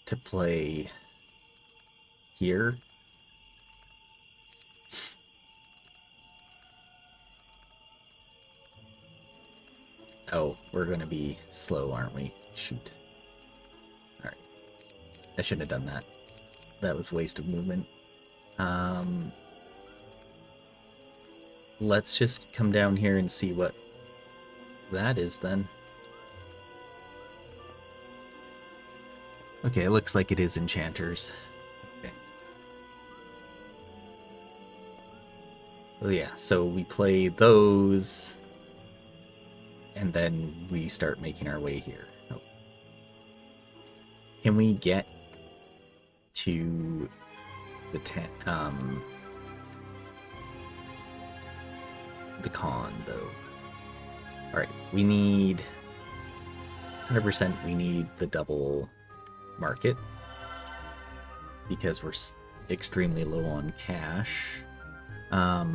To play here. Oh, we're gonna be slow, aren't we? Shoot. Alright. I shouldn't have done that. That was a waste of movement. Let's just come down here and see what that is then. Okay, it looks like it is enchanters. Okay. Well, yeah, so we play those, and then we start making our way here. Oh. Can we get to the con, though? Alright, we need 100%, we need the double market because we're extremely low on cash. I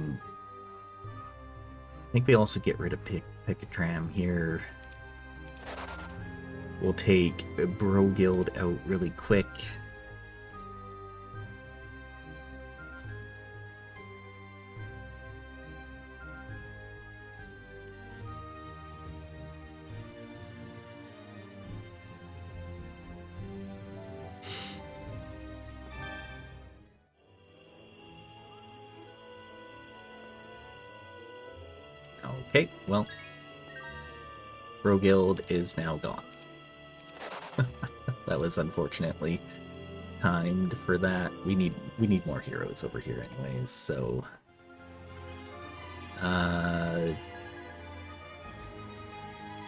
think we also get rid of Picatram here. We'll take Bro Guild out really quick. Okay, well, Bro Guild is now gone. That was unfortunately timed for that. We need more heroes over here anyways, so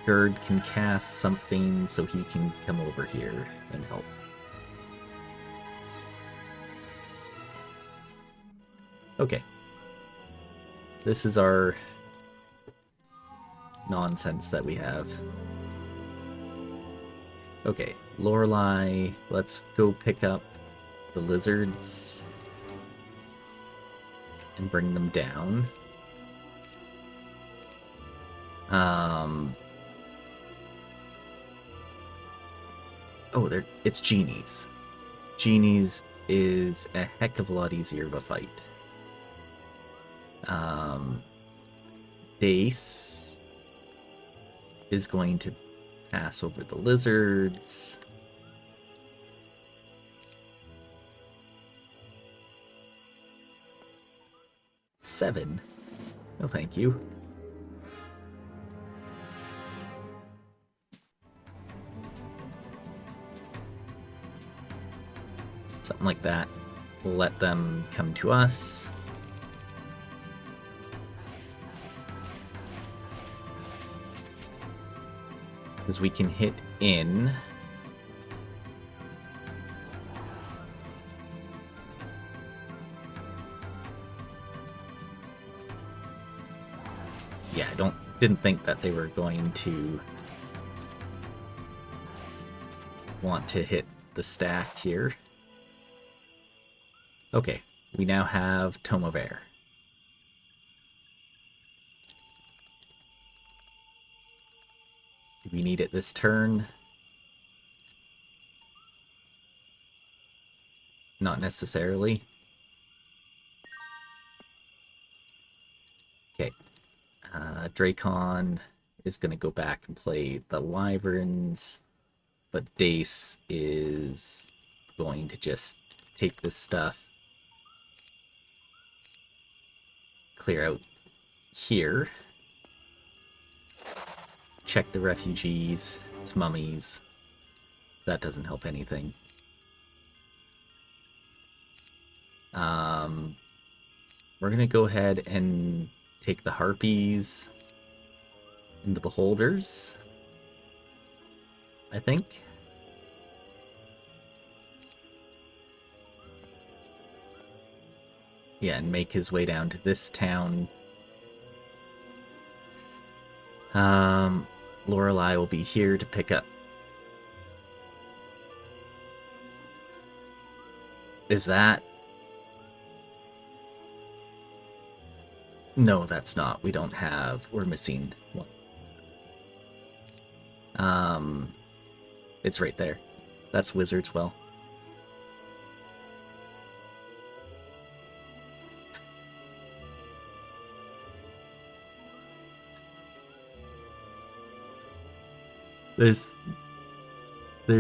Gerd can cast something so he can come over here and help. Okay. This is our nonsense that we have. Okay, Lorelei, let's go pick up the lizards and bring them down. Oh, it's genies. Genies is a heck of a lot easier of a fight. Base is going to pass over the lizards. 7. No, thank you. Something like that. We'll let them come to us. Because we can hit in. Yeah, didn't think that they were going to want to hit the stack here. Okay, we now have Tome of Air. Do we need it this turn? Not necessarily. Okay. Dracon is going to go back and play the Wyverns, but Dace is going to just take this stuff, clear out here, check the refugees, it's mummies. That doesn't help anything. We're going to go ahead and take the Harpies and the Beholders, I think. Yeah, and make his way down to this town. Lorelei will be here to pick up. Is that... No, that's not. We don't have... We're missing one. It's right there. That's Wizard's Well. There's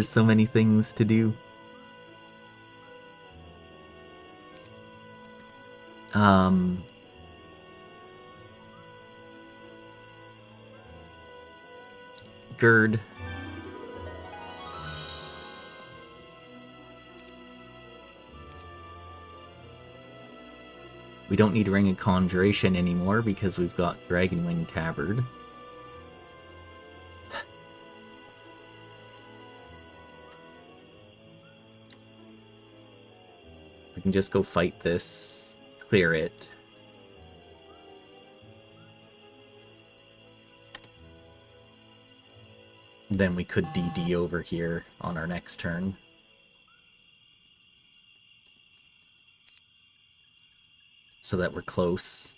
so many things to do. Gerd. We don't need Ring of Conjuration anymore because we've got Dragonwing Tabard. We can just go fight this, clear it. Then we could DD over here on our next turn. So that we're close.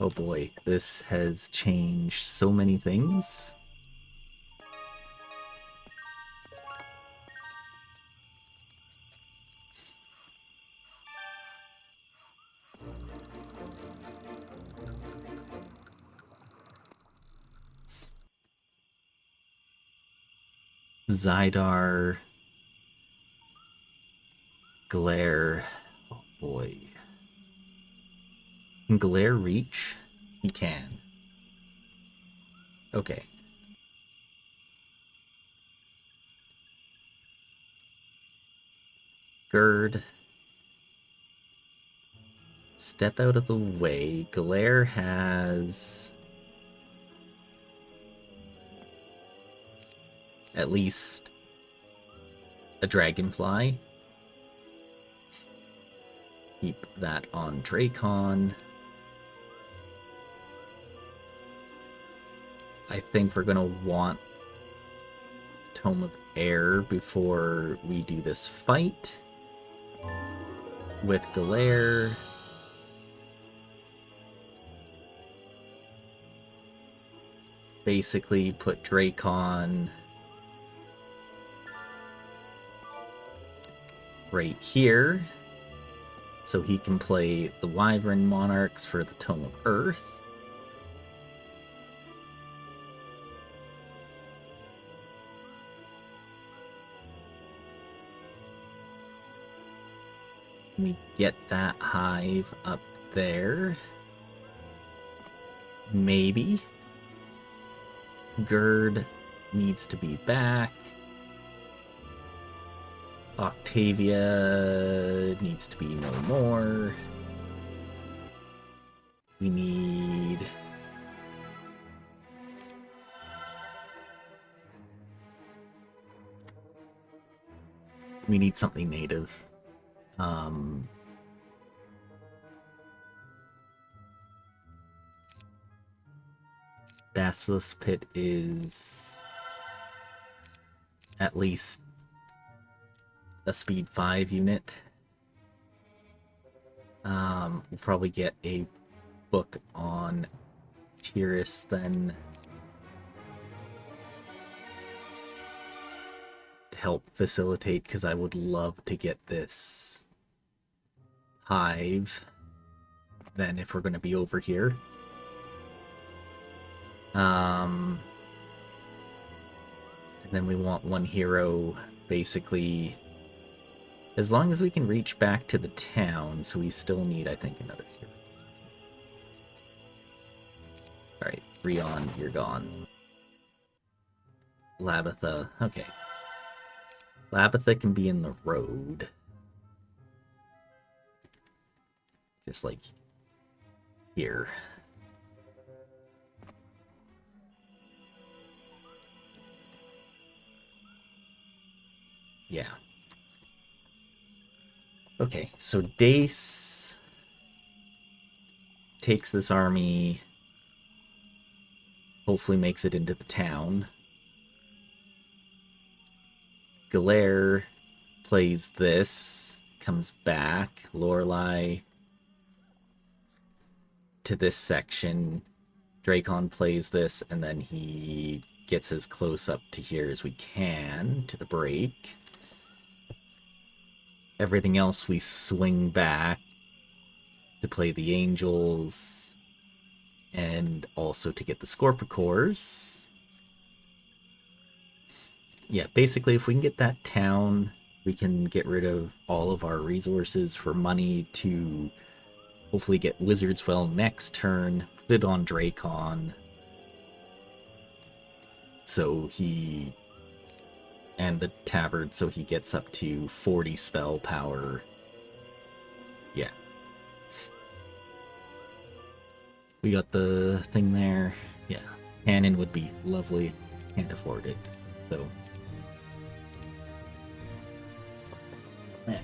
Oh boy, this has changed so many things. Zydar. Glare. Oh boy. Can Glare reach? He can. Okay. Gerd. Step out of the way. Glare has... at least a Dragonfly. Keep that on Dracon. I think we're gonna want Tome of Air before we do this fight. With Galare. Basically put Dracon right here. So he can play the Wyvern Monarchs for the Tome of Earth. We get that hive up there. Maybe. Gerd needs to be back. Octavia needs to be no more. We need... something native. Basilisk Pit is at least a speed 5 unit. We'll probably get a book on Tyrus then to help facilitate, because I would love to get this hive then if we're going to be over here. And then we want one hero, basically, as long as we can reach back to the town, so we still need, I think, another hero. Alright, Rion, you're gone. Labitha, okay. Labitha can be in the road. Just like here. Yeah. Okay, so Dace takes this army, hopefully makes it into the town. Galere plays this, comes back. Lorelei to this section. Dracon plays this, and then he gets as close up to here as we can to the break. Everything else we swing back to play the Angels and also to get the Scorpicores. Yeah, basically if we can get that town, we can get rid of all of our resources for money to hopefully get Wizard's Well next turn, put it on Dracon. So he... and the Tabard, so he gets up to 40 spell power. Yeah. We got the thing there. Yeah. Cannon would be lovely. Can't afford it, so... yeah.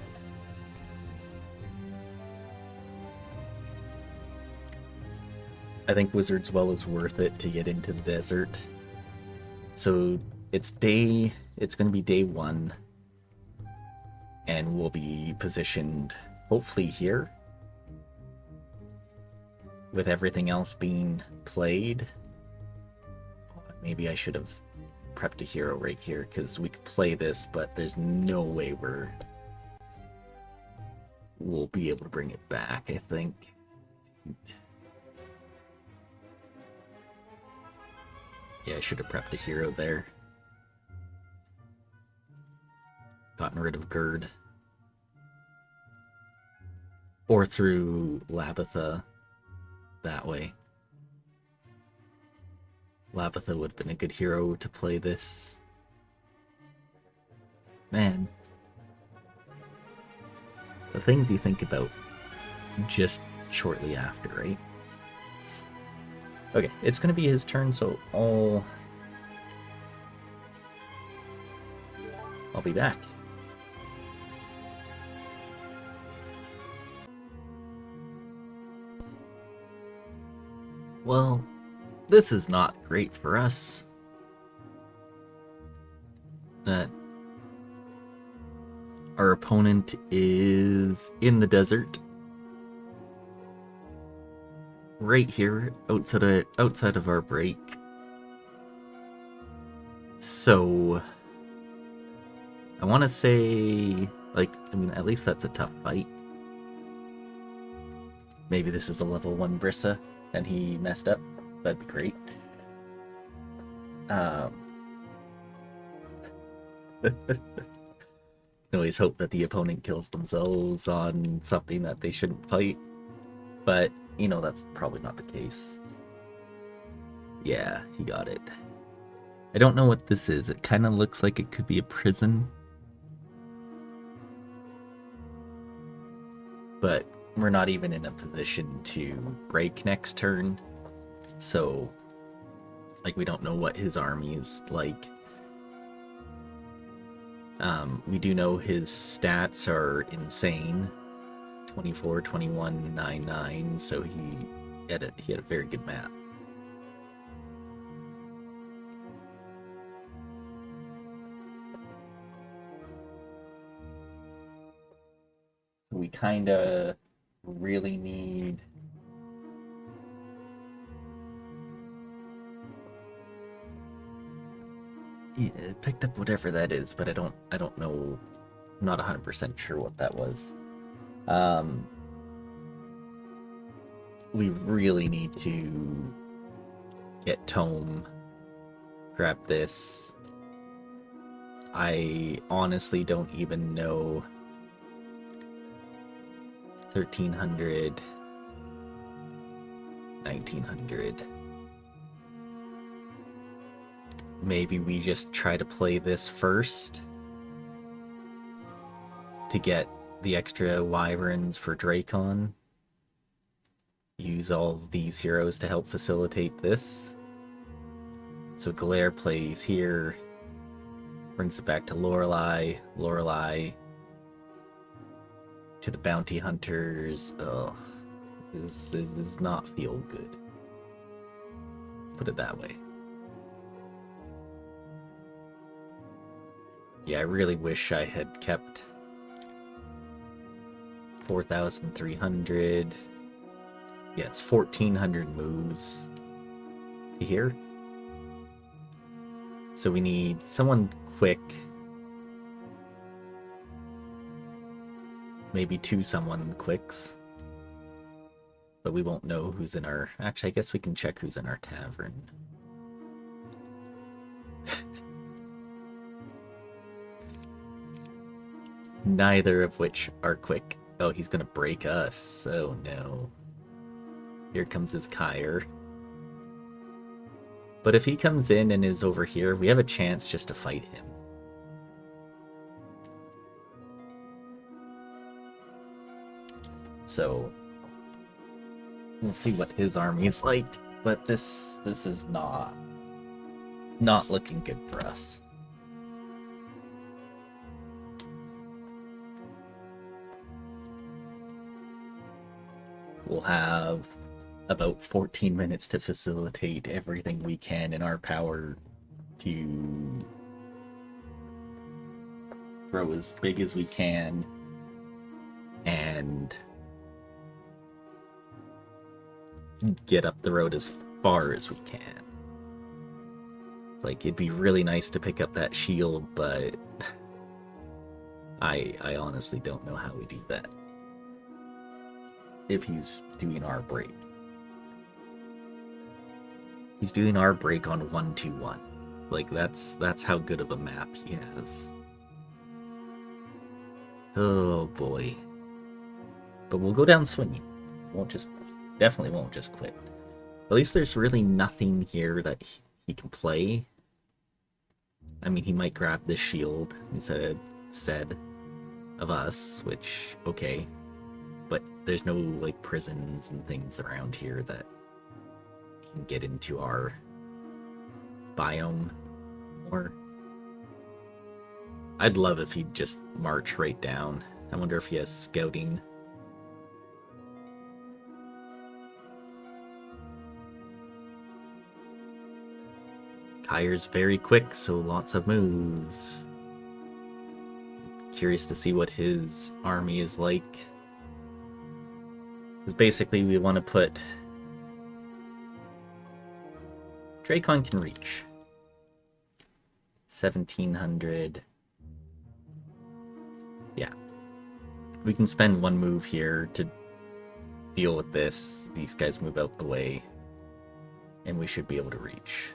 I think Wizard's Well is worth it to get into the desert. So it's going to be day 1, and we'll be positioned hopefully here with everything else being played. Maybe I should have prepped a hero right here, because we could play this, but there's no way we'll be able to bring it back, I think. Yeah, I should have prepped a hero there. Gotten rid of Gerd. Or through Labitha that way. Labitha would have been a good hero to play this. Man. The things you think about just shortly after, right? Okay, it's going to be his turn, so I'll be back. Well, this is not great for us. That our opponent is in the desert. Right here, outside of our break. So I want to say, like, I mean, at least that's a tough fight. Maybe this is a level 1 Brissa, and he messed up. That'd be great. Always hope that the opponent kills themselves on something that they shouldn't fight. But, you know, that's probably not the case. Yeah, he got it. I don't know what this is. It kind of looks like it could be a prison. But we're not even in a position to break next turn. So, like, we don't know what his army is like. We do know his stats are insane. 24, 21, 9, 9. So he had a very good map. We kind of really need... Yeah, it picked up whatever that is, but I don't know. I'm not 100% sure what that was. We really need to get Tome. Grab this. I honestly don't even know. 1300. 1900. Maybe we just try to play this first to get the extra wyverns for Dracon. Use all of these heroes to help facilitate this. So Galere plays here, brings it back to Lorelei, Lorelei to the bounty hunters. Ugh, this does not feel good. Let's put it that way. Yeah, I really wish I had kept 4,300. Yeah, it's 1,400 moves to here. So we need someone quick. Maybe 2 someone quicks. But we won't know who's in our... Actually, I guess we can check who's in our tavern. Neither of which are quick. Oh, he's gonna break us. Oh no. Here comes his Kyre. But if he comes in and is over here, we have a chance just to fight him. So we'll see what his army is like, but this is not looking good for us. We'll have about 14 minutes to facilitate everything we can in our power to grow as big as we can and get up the road as far as we can. It's like, it'd be really nice to pick up that shield, but I honestly don't know how we do that. If he's doing our break. He's doing our break on 1-2-1. Like, that's how good of a map he has. Oh boy. But we'll go down swinging. Definitely won't just quit. At least there's really nothing here that he can play. I mean, he might grab this shield instead of us, which, okay. But there's no, like, prisons and things around here that can get into our biome more. I'd love if he'd just march right down. I wonder if he has scouting. Kyre's very quick, so lots of moves. Curious to see what his army is like. Because basically we want to put... Dracon can reach. 1,700. Yeah. We can spend 1 move here to deal with this. These guys move out the way. And we should be able to reach.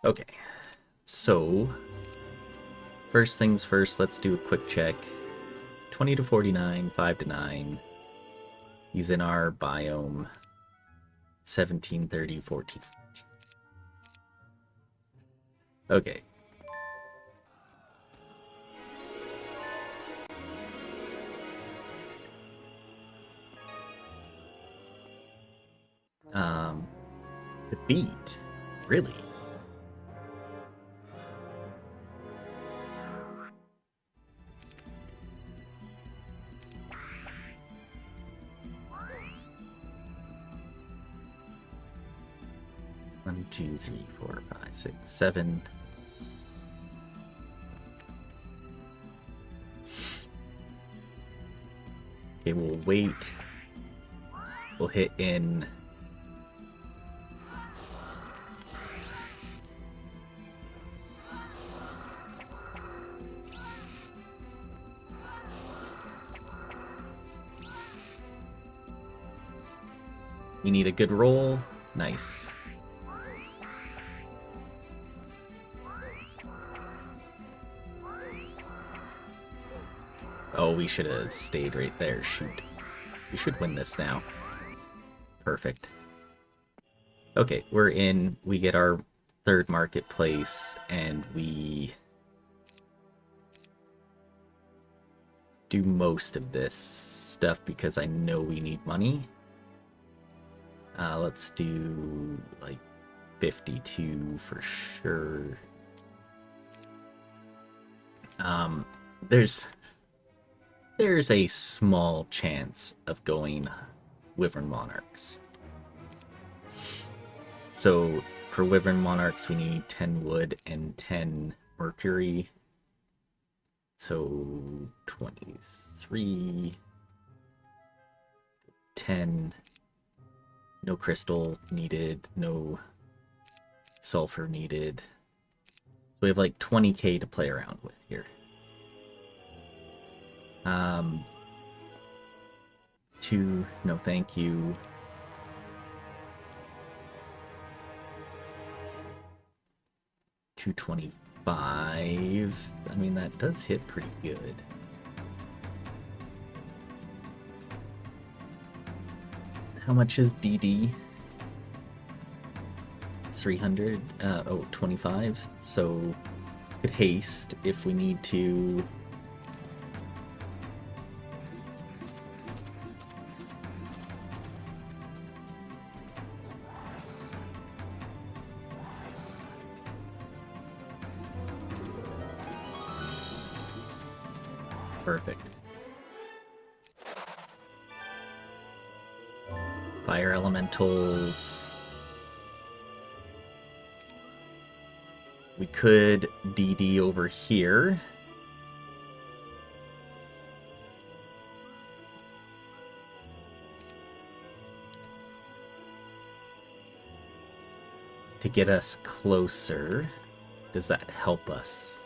Okay. So, first things first, let's do a quick check. 20 to 49, 5 to 9. He's in our biome. 17, 30, 14. Okay. Defeat? Really? One, two, three, four, five, six, seven. Okay, we'll wait. We'll hit in. We need a good roll. Nice. Oh, we should have stayed right there. Shoot. We should win this now. Perfect. Okay, we're in. We get our third marketplace, and we do most of this stuff because I know we need money. Let's do like 52 for sure. There's a small chance of going Wyvern Monarchs. So for Wyvern Monarchs we need 10 wood and 10 mercury. So 23, 10. No crystal needed, no sulfur needed. We have like 20k to play around with here. 2, no thank you. $225. I mean, that does hit pretty good. How much is DD? 300? Oh, 25. So, could haste if we need to. Perfect. Fire elementals. We could DD over here. To get us closer. Does that help us?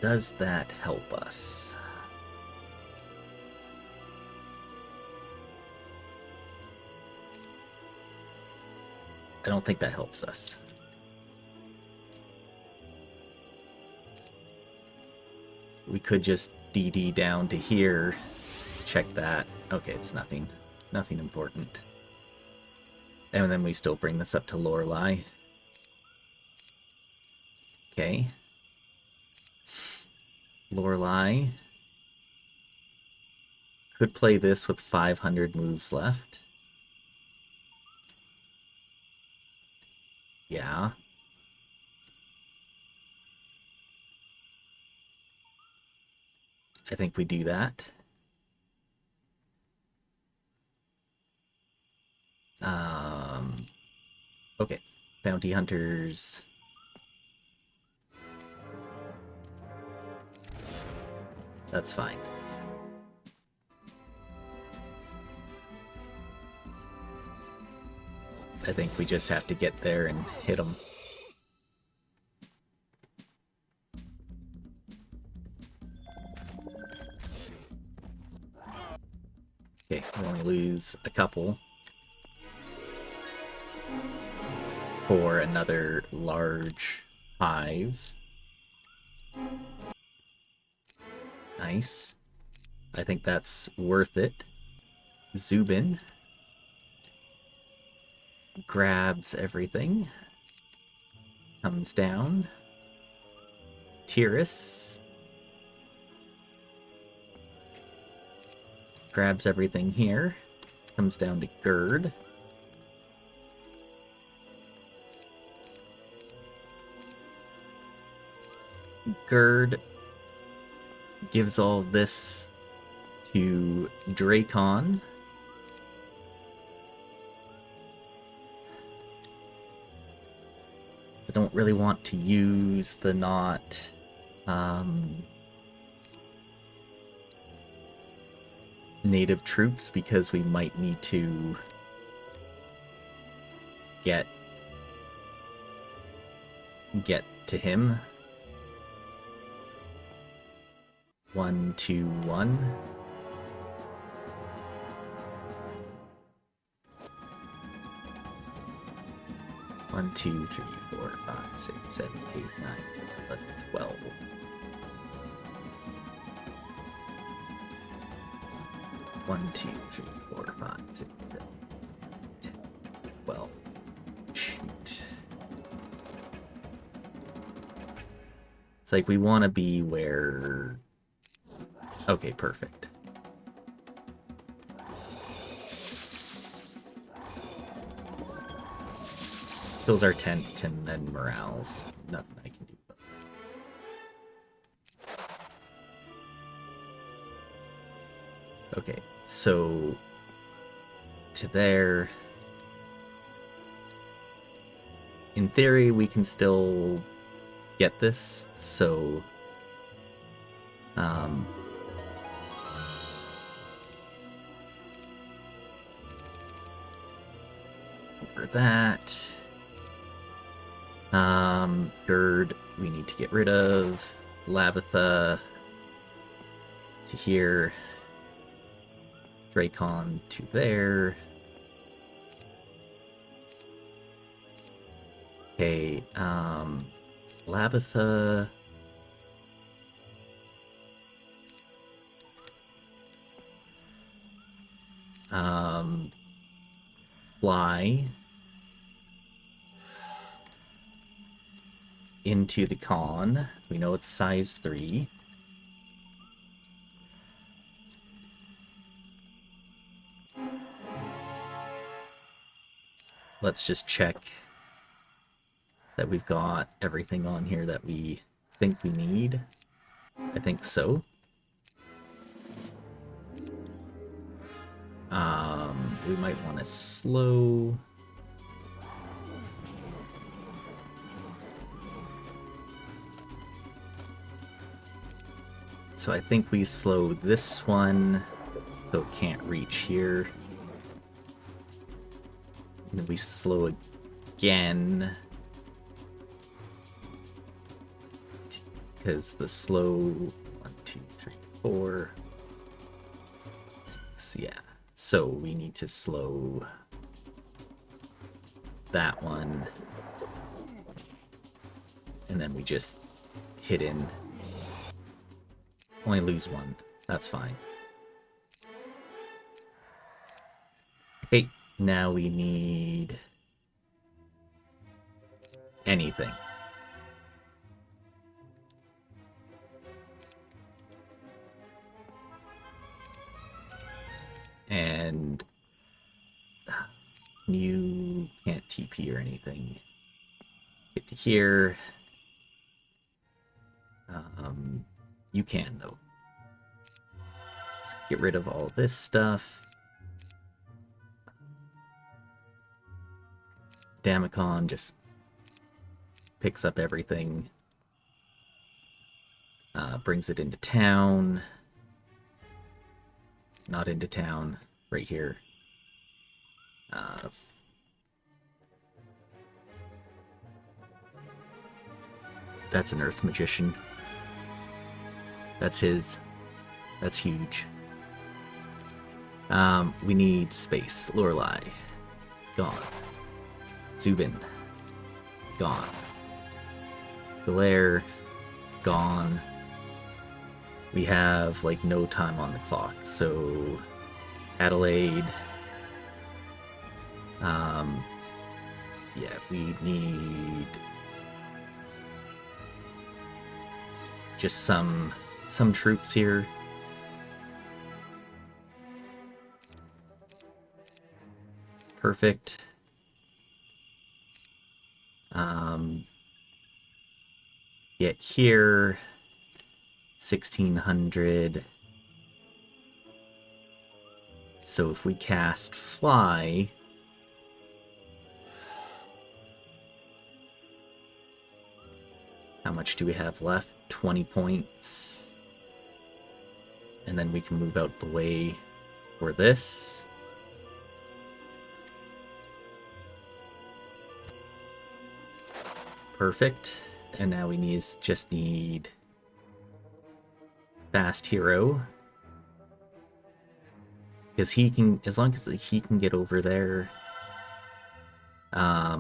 Does that help us? I don't think that helps us. We could just DD down to here. Check that. Okay, it's nothing. Nothing important. And then we still bring this up to Lorelei. Okay. Lorelei could play this with 500 moves left. Yeah. I think we do that. Okay. Bounty hunters. That's fine. I think we just have to get there and hit them. Okay, we only lose a couple. for another large hive. Nice. I think that's worth it. Zubin grabs everything. Comes down. Tiris grabs everything here. Comes down to Gerd. Gerd gives all of this to Dracon. I don't really want to use the not native troops because we might need to get to him. 1, 2, 1. One, 2, 3, 4, 5, 6, 7, 8, 9, 10, 11, 12. 1, 2, 3, 4, 5, 6, 7, 10, 12. Shoot. It's like we want to be where... Okay, perfect. Kills our tent and then morale's nothing I can do. Okay, so to there. In theory, we can still get this, so over that. Gerd, we need to get rid of. Labatha to here. Dracon to there. Okay, Labatha. Fly into the con. We know it's size 3. Let's just check that we've got everything on here that we think we need. I think so. We might want to slow. So I think we slow this one, so it can't reach here. And then we slow again. Because the slow 1, 2, 3, 4. Yeah. So we need to slow that one. And then we just hit in. Only lose 1. That's fine. Okay, now we need anything. And you can't TP or anything. Get to here. You can, though. Let's get rid of all this stuff. Damacon just picks up everything. Brings it into town. Not into town. Right here. That's an Earth Magician. That's his. That's huge. We need space. Lorelei. Gone. Zubin. gone. Galere, gone. We have, like, no time on the clock, so... Adelaide... yeah, we need... just some troops here. Perfect. Get here, 1600. So if we cast Fly, how much do we have left? 20 points. And then we can move out the way for this. Perfect. And now we just need fast hero. Because he can, as long as he can get over there, I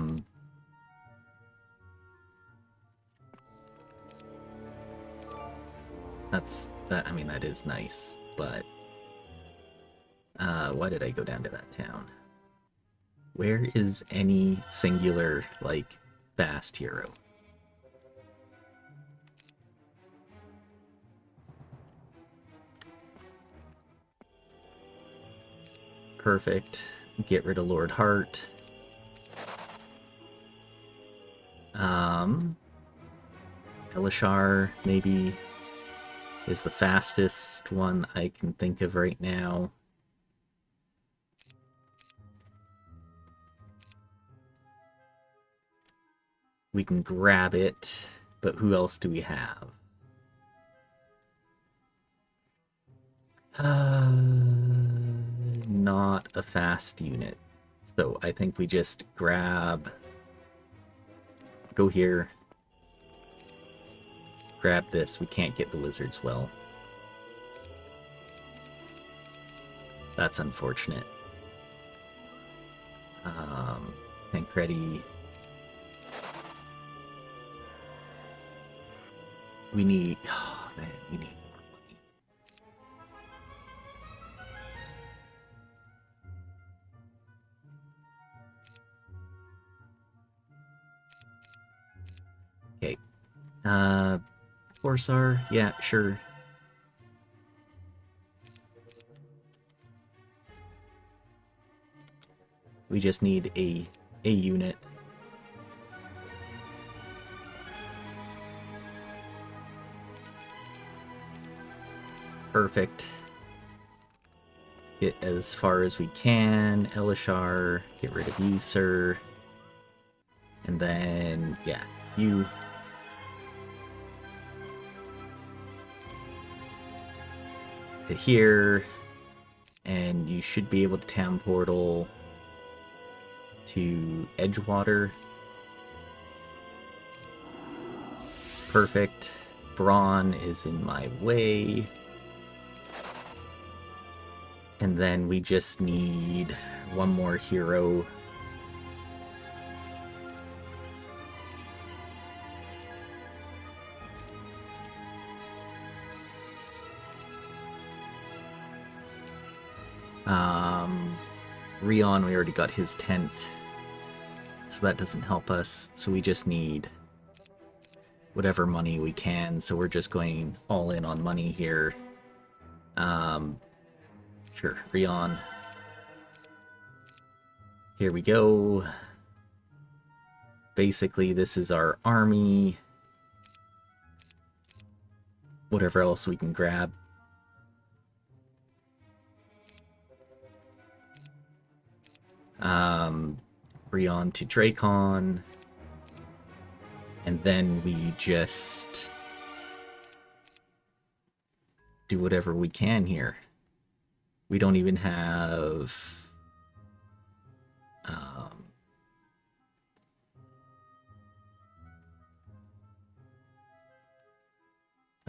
mean, that is nice, but why did I go down to that town? Where is any singular, like, fast hero? Perfect. Get rid of Lord Hart. Elishar, maybe, is the fastest one I can think of right now. We can grab it, but who else do we have? Not a fast unit. So I think we just grab... Go here. Grab this. We can't get the Wizard's Well. That's unfortunate. Tancredi. We need... Oh, man, we need more money. Okay. Corsar? Yeah, sure. We just need a unit. Perfect. Get as far as we can. Elishar, get rid of you, sir. And then, yeah, you. To here. And you should be able to town portal to Edgewater. Perfect. Braun is in my way. And then we just need one more hero. Rion, we already got his tent, so that doesn't help us. So we just need whatever money we can. So we're just going all in on money here. Sure, Rion. Here we go. Basically, this is our army. Whatever else we can grab. Rion to Dracon. And then we just do whatever we can here. We don't even have... I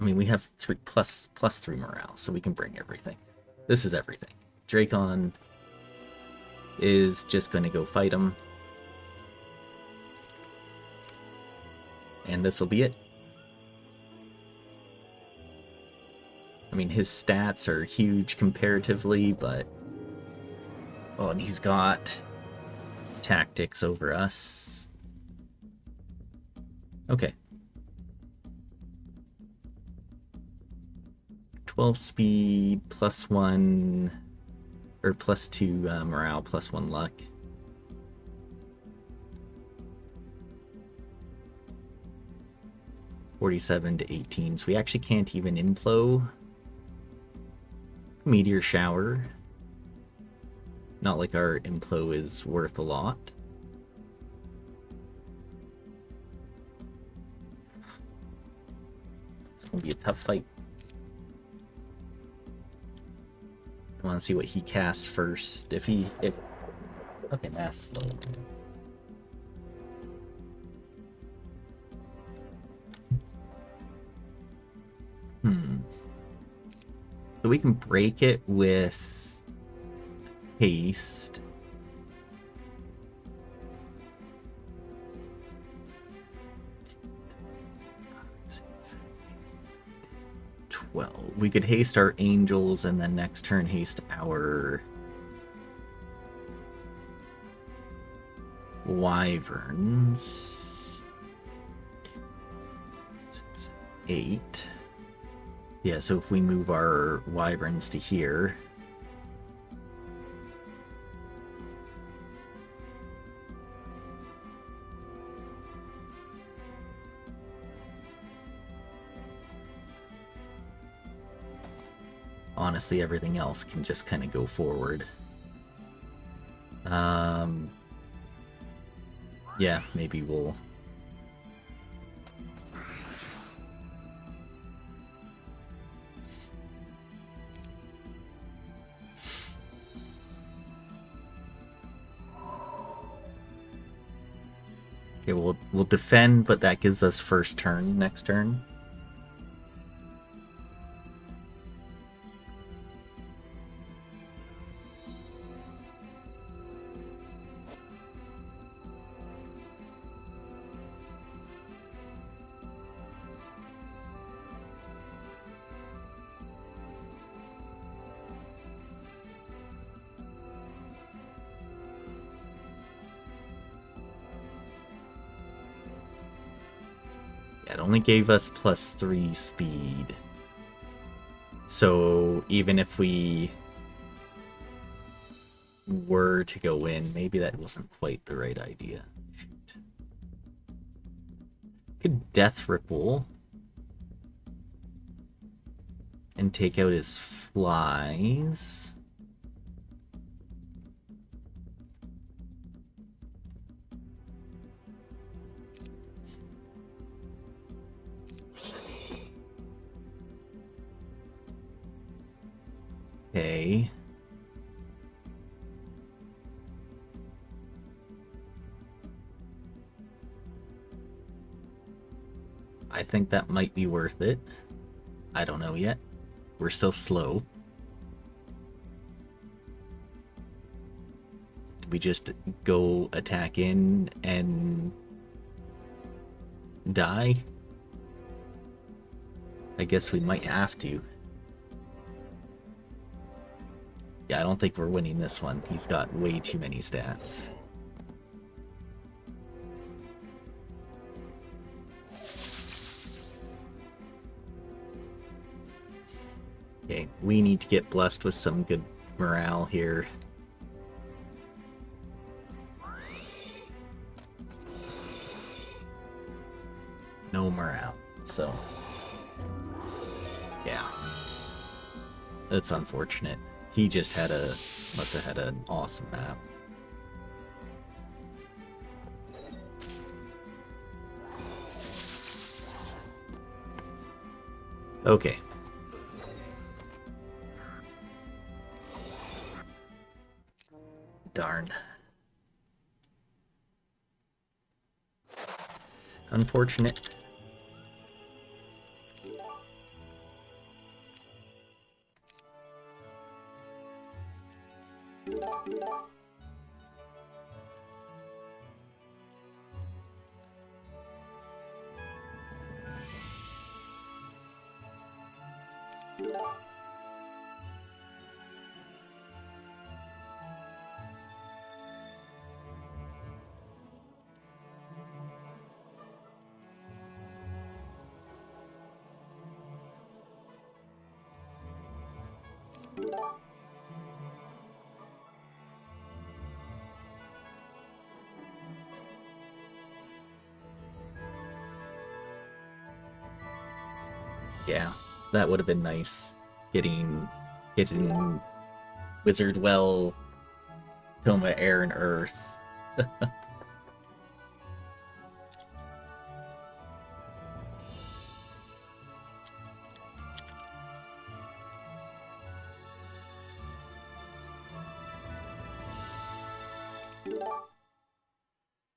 mean, we have plus 3 morale, so we can bring everything. This is everything. Dracon is just going to go fight him. And this will be it. I mean, his stats are huge comparatively, but... Oh, and he's got tactics over us. Okay. 12 speed, +1... Or +2 morale, +1 luck. (47 to 18). So we actually can't even implo Meteor Shower. Not like our implo is worth a lot. It's gonna be a tough fight. I want to see what he casts first. If okay, mass slow. So we can break it with haste. We could haste our angels and then next turn haste our wyverns. 8. Yeah, so if we move our wyverns to here. Honestly, everything else can just kind of go forward. Yeah, maybe we'll... Okay, we'll defend, but that gives us first turn next turn. It only gave us +3 speed. So even if we were to go in, maybe that wasn't quite the right idea. Shoot. Could Death Ripple and take out his flies. Okay. I think that might be worth it. I don't know yet. We're still slow. Do we just go attack in and die? I guess we might have to. Yeah, I don't think we're winning this one. He's got way too many stats. Okay, we need to get blessed with some good morale here. No morale, so... yeah. That's unfortunate. He just had a... must have had an awesome map. Okay. Darn. Unfortunate. Yeah, that would have been nice. Getting Wizard Well, Toma, Air, and Earth.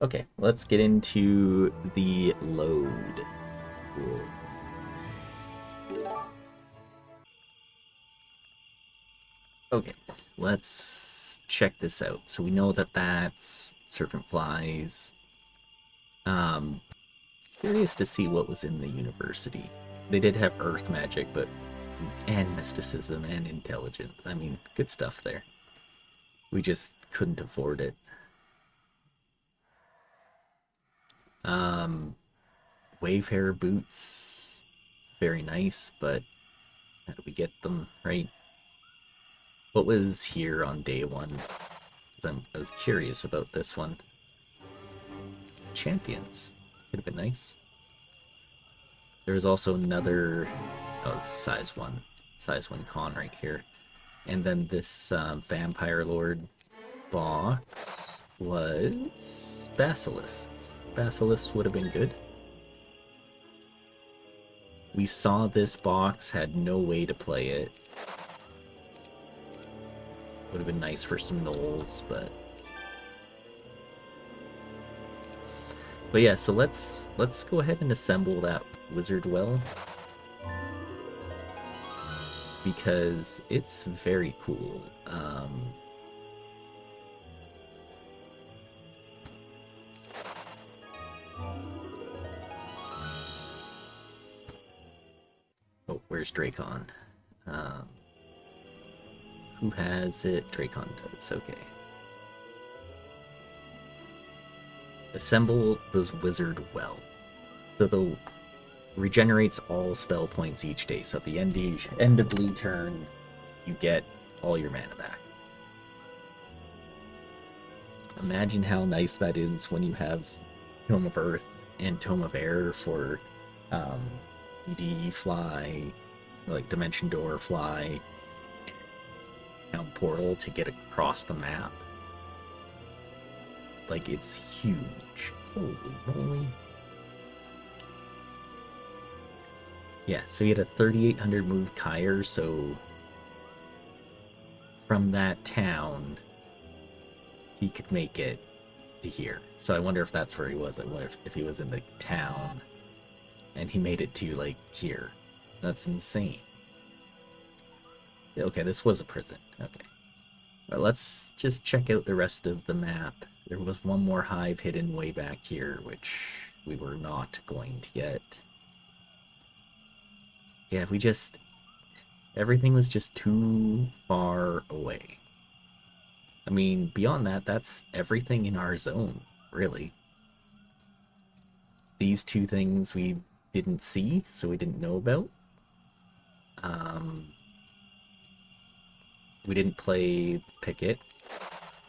Okay, let's get into the load. Cool. Okay, let's check this out. So we know that that's serpent flies. Curious to see what was in the university. They did have earth magic, but and mysticism and intelligence. I mean, good stuff there. We just couldn't afford it. Wavehair boots, very nice, but how do we get them, right? What was here on day one? Because I was curious about this one. Champions. Could have been nice. There was also another, oh, size 1. Size 1 con right here. And then this Vampire Lord box was Basilisks. Basilisks would have been good. We saw this box, had no way to play it. Would have been nice for some gnolls, but yeah, so let's go ahead and assemble that Wizard Well, because it's very cool. Oh, where's Dracon? Who has it? Dracon does, okay. Assemble those Wizard Well. So the regenerates all spell points each day. So at the end of blue turn, you get all your mana back. Imagine how nice that is when you have Tome of Earth and Tome of Air for ED fly, like Dimension Door fly, and Portal to get across the map. Like, it's huge. Holy moly. Yeah, so he had a 3,800 move Kyre, so from that town, he could make it to here. So I wonder if that's where he was. I wonder if he was in the town and he made it to, like, here. That's insane. Okay, this was a prison. Okay. Well, let's just check out the rest of the map. There was one more hive hidden way back here, which we were not going to get. Yeah, everything was just too far away. I mean, beyond that, that's everything in our zone, really. These two things we didn't see, so we didn't know about. We didn't play Picket.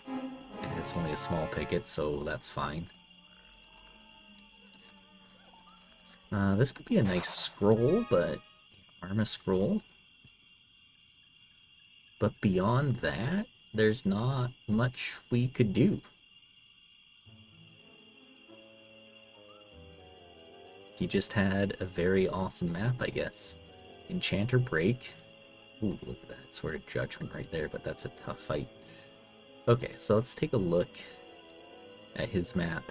And it's only a small Picket, so that's fine. This could be a nice scroll, but Arma scroll. But beyond that, there's not much we could do. He just had a very awesome map, I guess. Enchanter Break. Ooh, look at that. Sword of Judgment right there, but that's a tough fight. Okay, so let's take a look at his map.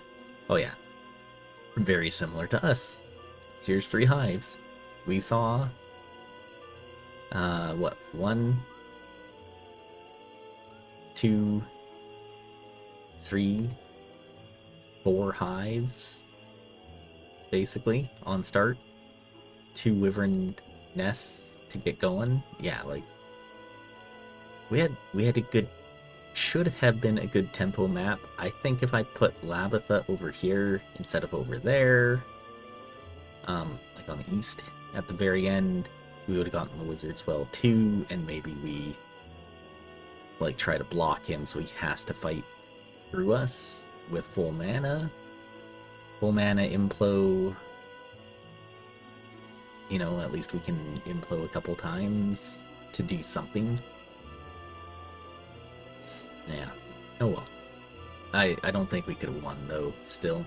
Oh yeah, very similar to us. Here's 3 hives. We saw, what, 1, 2, 3, 4 hives, basically, on start. 2 wyvern nests, to get going. Yeah, like we had a good, should have been a good tempo map. I think if I put Labitha over here instead of over there, like on the east at the very end, we would have gotten the Wizard's Well too, and maybe we like try to block him so he has to fight through us with full mana. Full mana Implo. You know, at least we can Implo a couple times to do something. Yeah. Oh well. I don't think we could have won though, still.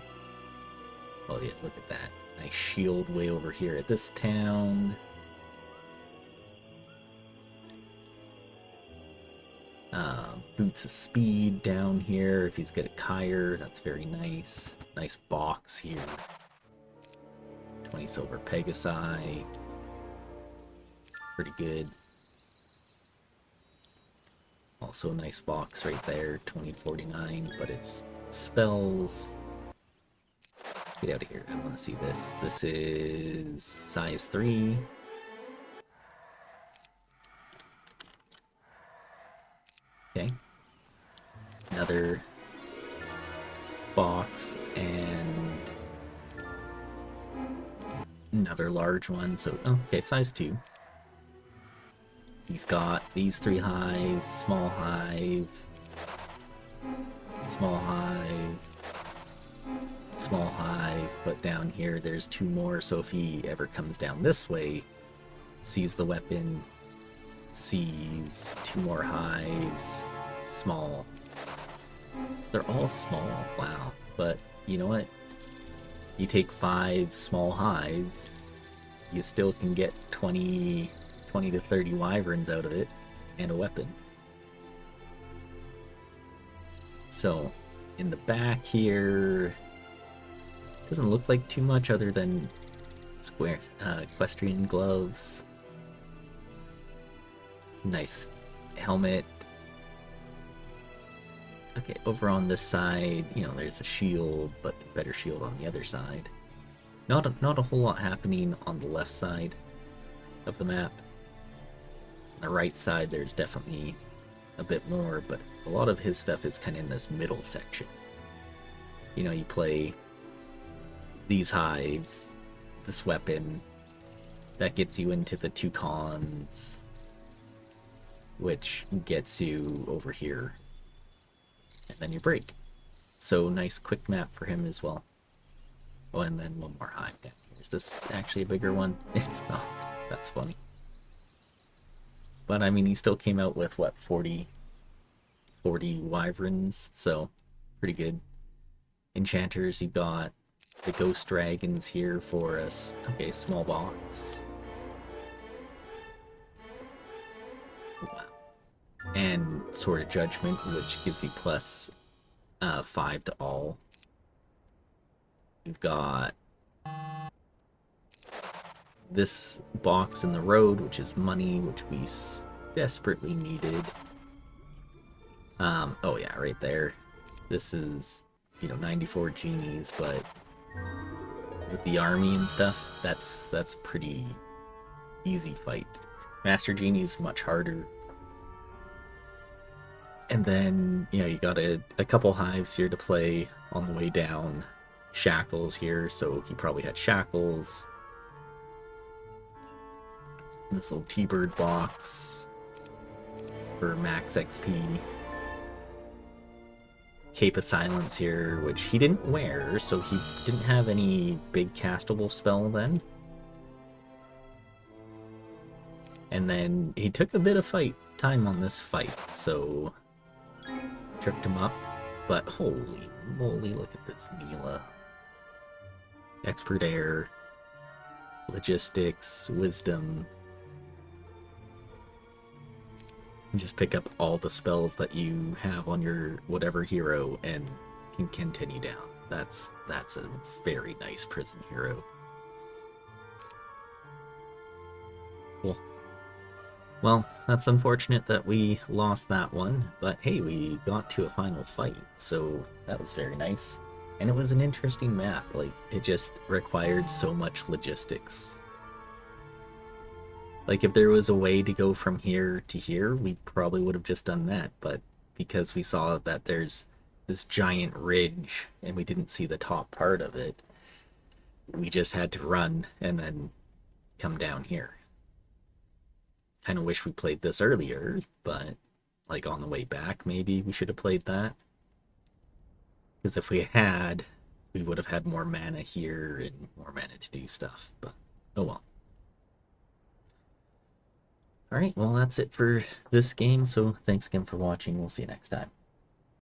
Oh yeah, look at that. Nice shield way over here at this town. Boots of Speed down here. If he's got a Kyre, that's very nice. Nice box here. 20 silver Pegasi. Pretty good. Also a nice box right there, 2049, but it's spells. Get out of here, I want to see this. This is size 3. Okay. Another box and another large one, so, oh, okay, size 2. He's got these 3 hives, small hive, small hive, small hive, but down here there's 2 more, so if he ever comes down this way, sees the weapon, sees 2 more hives, small. They're all small, wow, but you know what? You take 5 small hives, you still can get 20 to 30 wyverns out of it, and a weapon. So, in the back here, doesn't look like too much other than square equestrian gloves. Nice helmet. Okay, over on this side, you know, there's a shield, but better shield on the other side. Not a whole lot happening on the left side of the map. On the right side, there's definitely a bit more, but a lot of his stuff is kind of in this middle section. You know, you play these hives, this weapon, that gets you into the 2 cons, which gets you over here, and then you break. So nice quick map for him as well. Oh, and then one more hive down here. Is this actually a bigger one? It's not. That's funny. But I mean, he still came out with what, 40 wyverns, so pretty good. Enchanters, you got the ghost dragons here for us. Okay, small box. Wow. And Sword of Judgment, which gives you plus 5 to all. You've got this box in the road, which is money, which we desperately needed. Oh yeah, right there. This is, you know, 94 genies, but with the army and stuff, that's a pretty easy fight. Master Genie is much harder. And then, you know, you got a couple hives here to play on the way down. Shackles here, so he probably had shackles. This little T-Bird box for max XP. Cape of Silence here, which he didn't wear, so he didn't have any big castable spell then. And then he took a bit of time on this fight, so tripped him up. But holy moly, look at this Neela. Expert Air, Logistics, Wisdom. You just pick up all the spells that you have on your whatever hero and can continue down. That's a very nice prison hero. Cool. Well, that's unfortunate that we lost that one, but hey, we got to a final fight, so that was very nice. And it was an interesting map, like, it just required so much logistics. Like, if there was a way to go from here to here, we probably would have just done that. But because we saw that there's this giant ridge and we didn't see the top part of it, we just had to run and then come down here. Kind of wish we played this earlier, but like on the way back, maybe we should have played that. Because if we had, we would have had more mana here and more mana to do stuff. But oh well. Alright, well, that's it for this game, so thanks again for watching. We'll see you next time.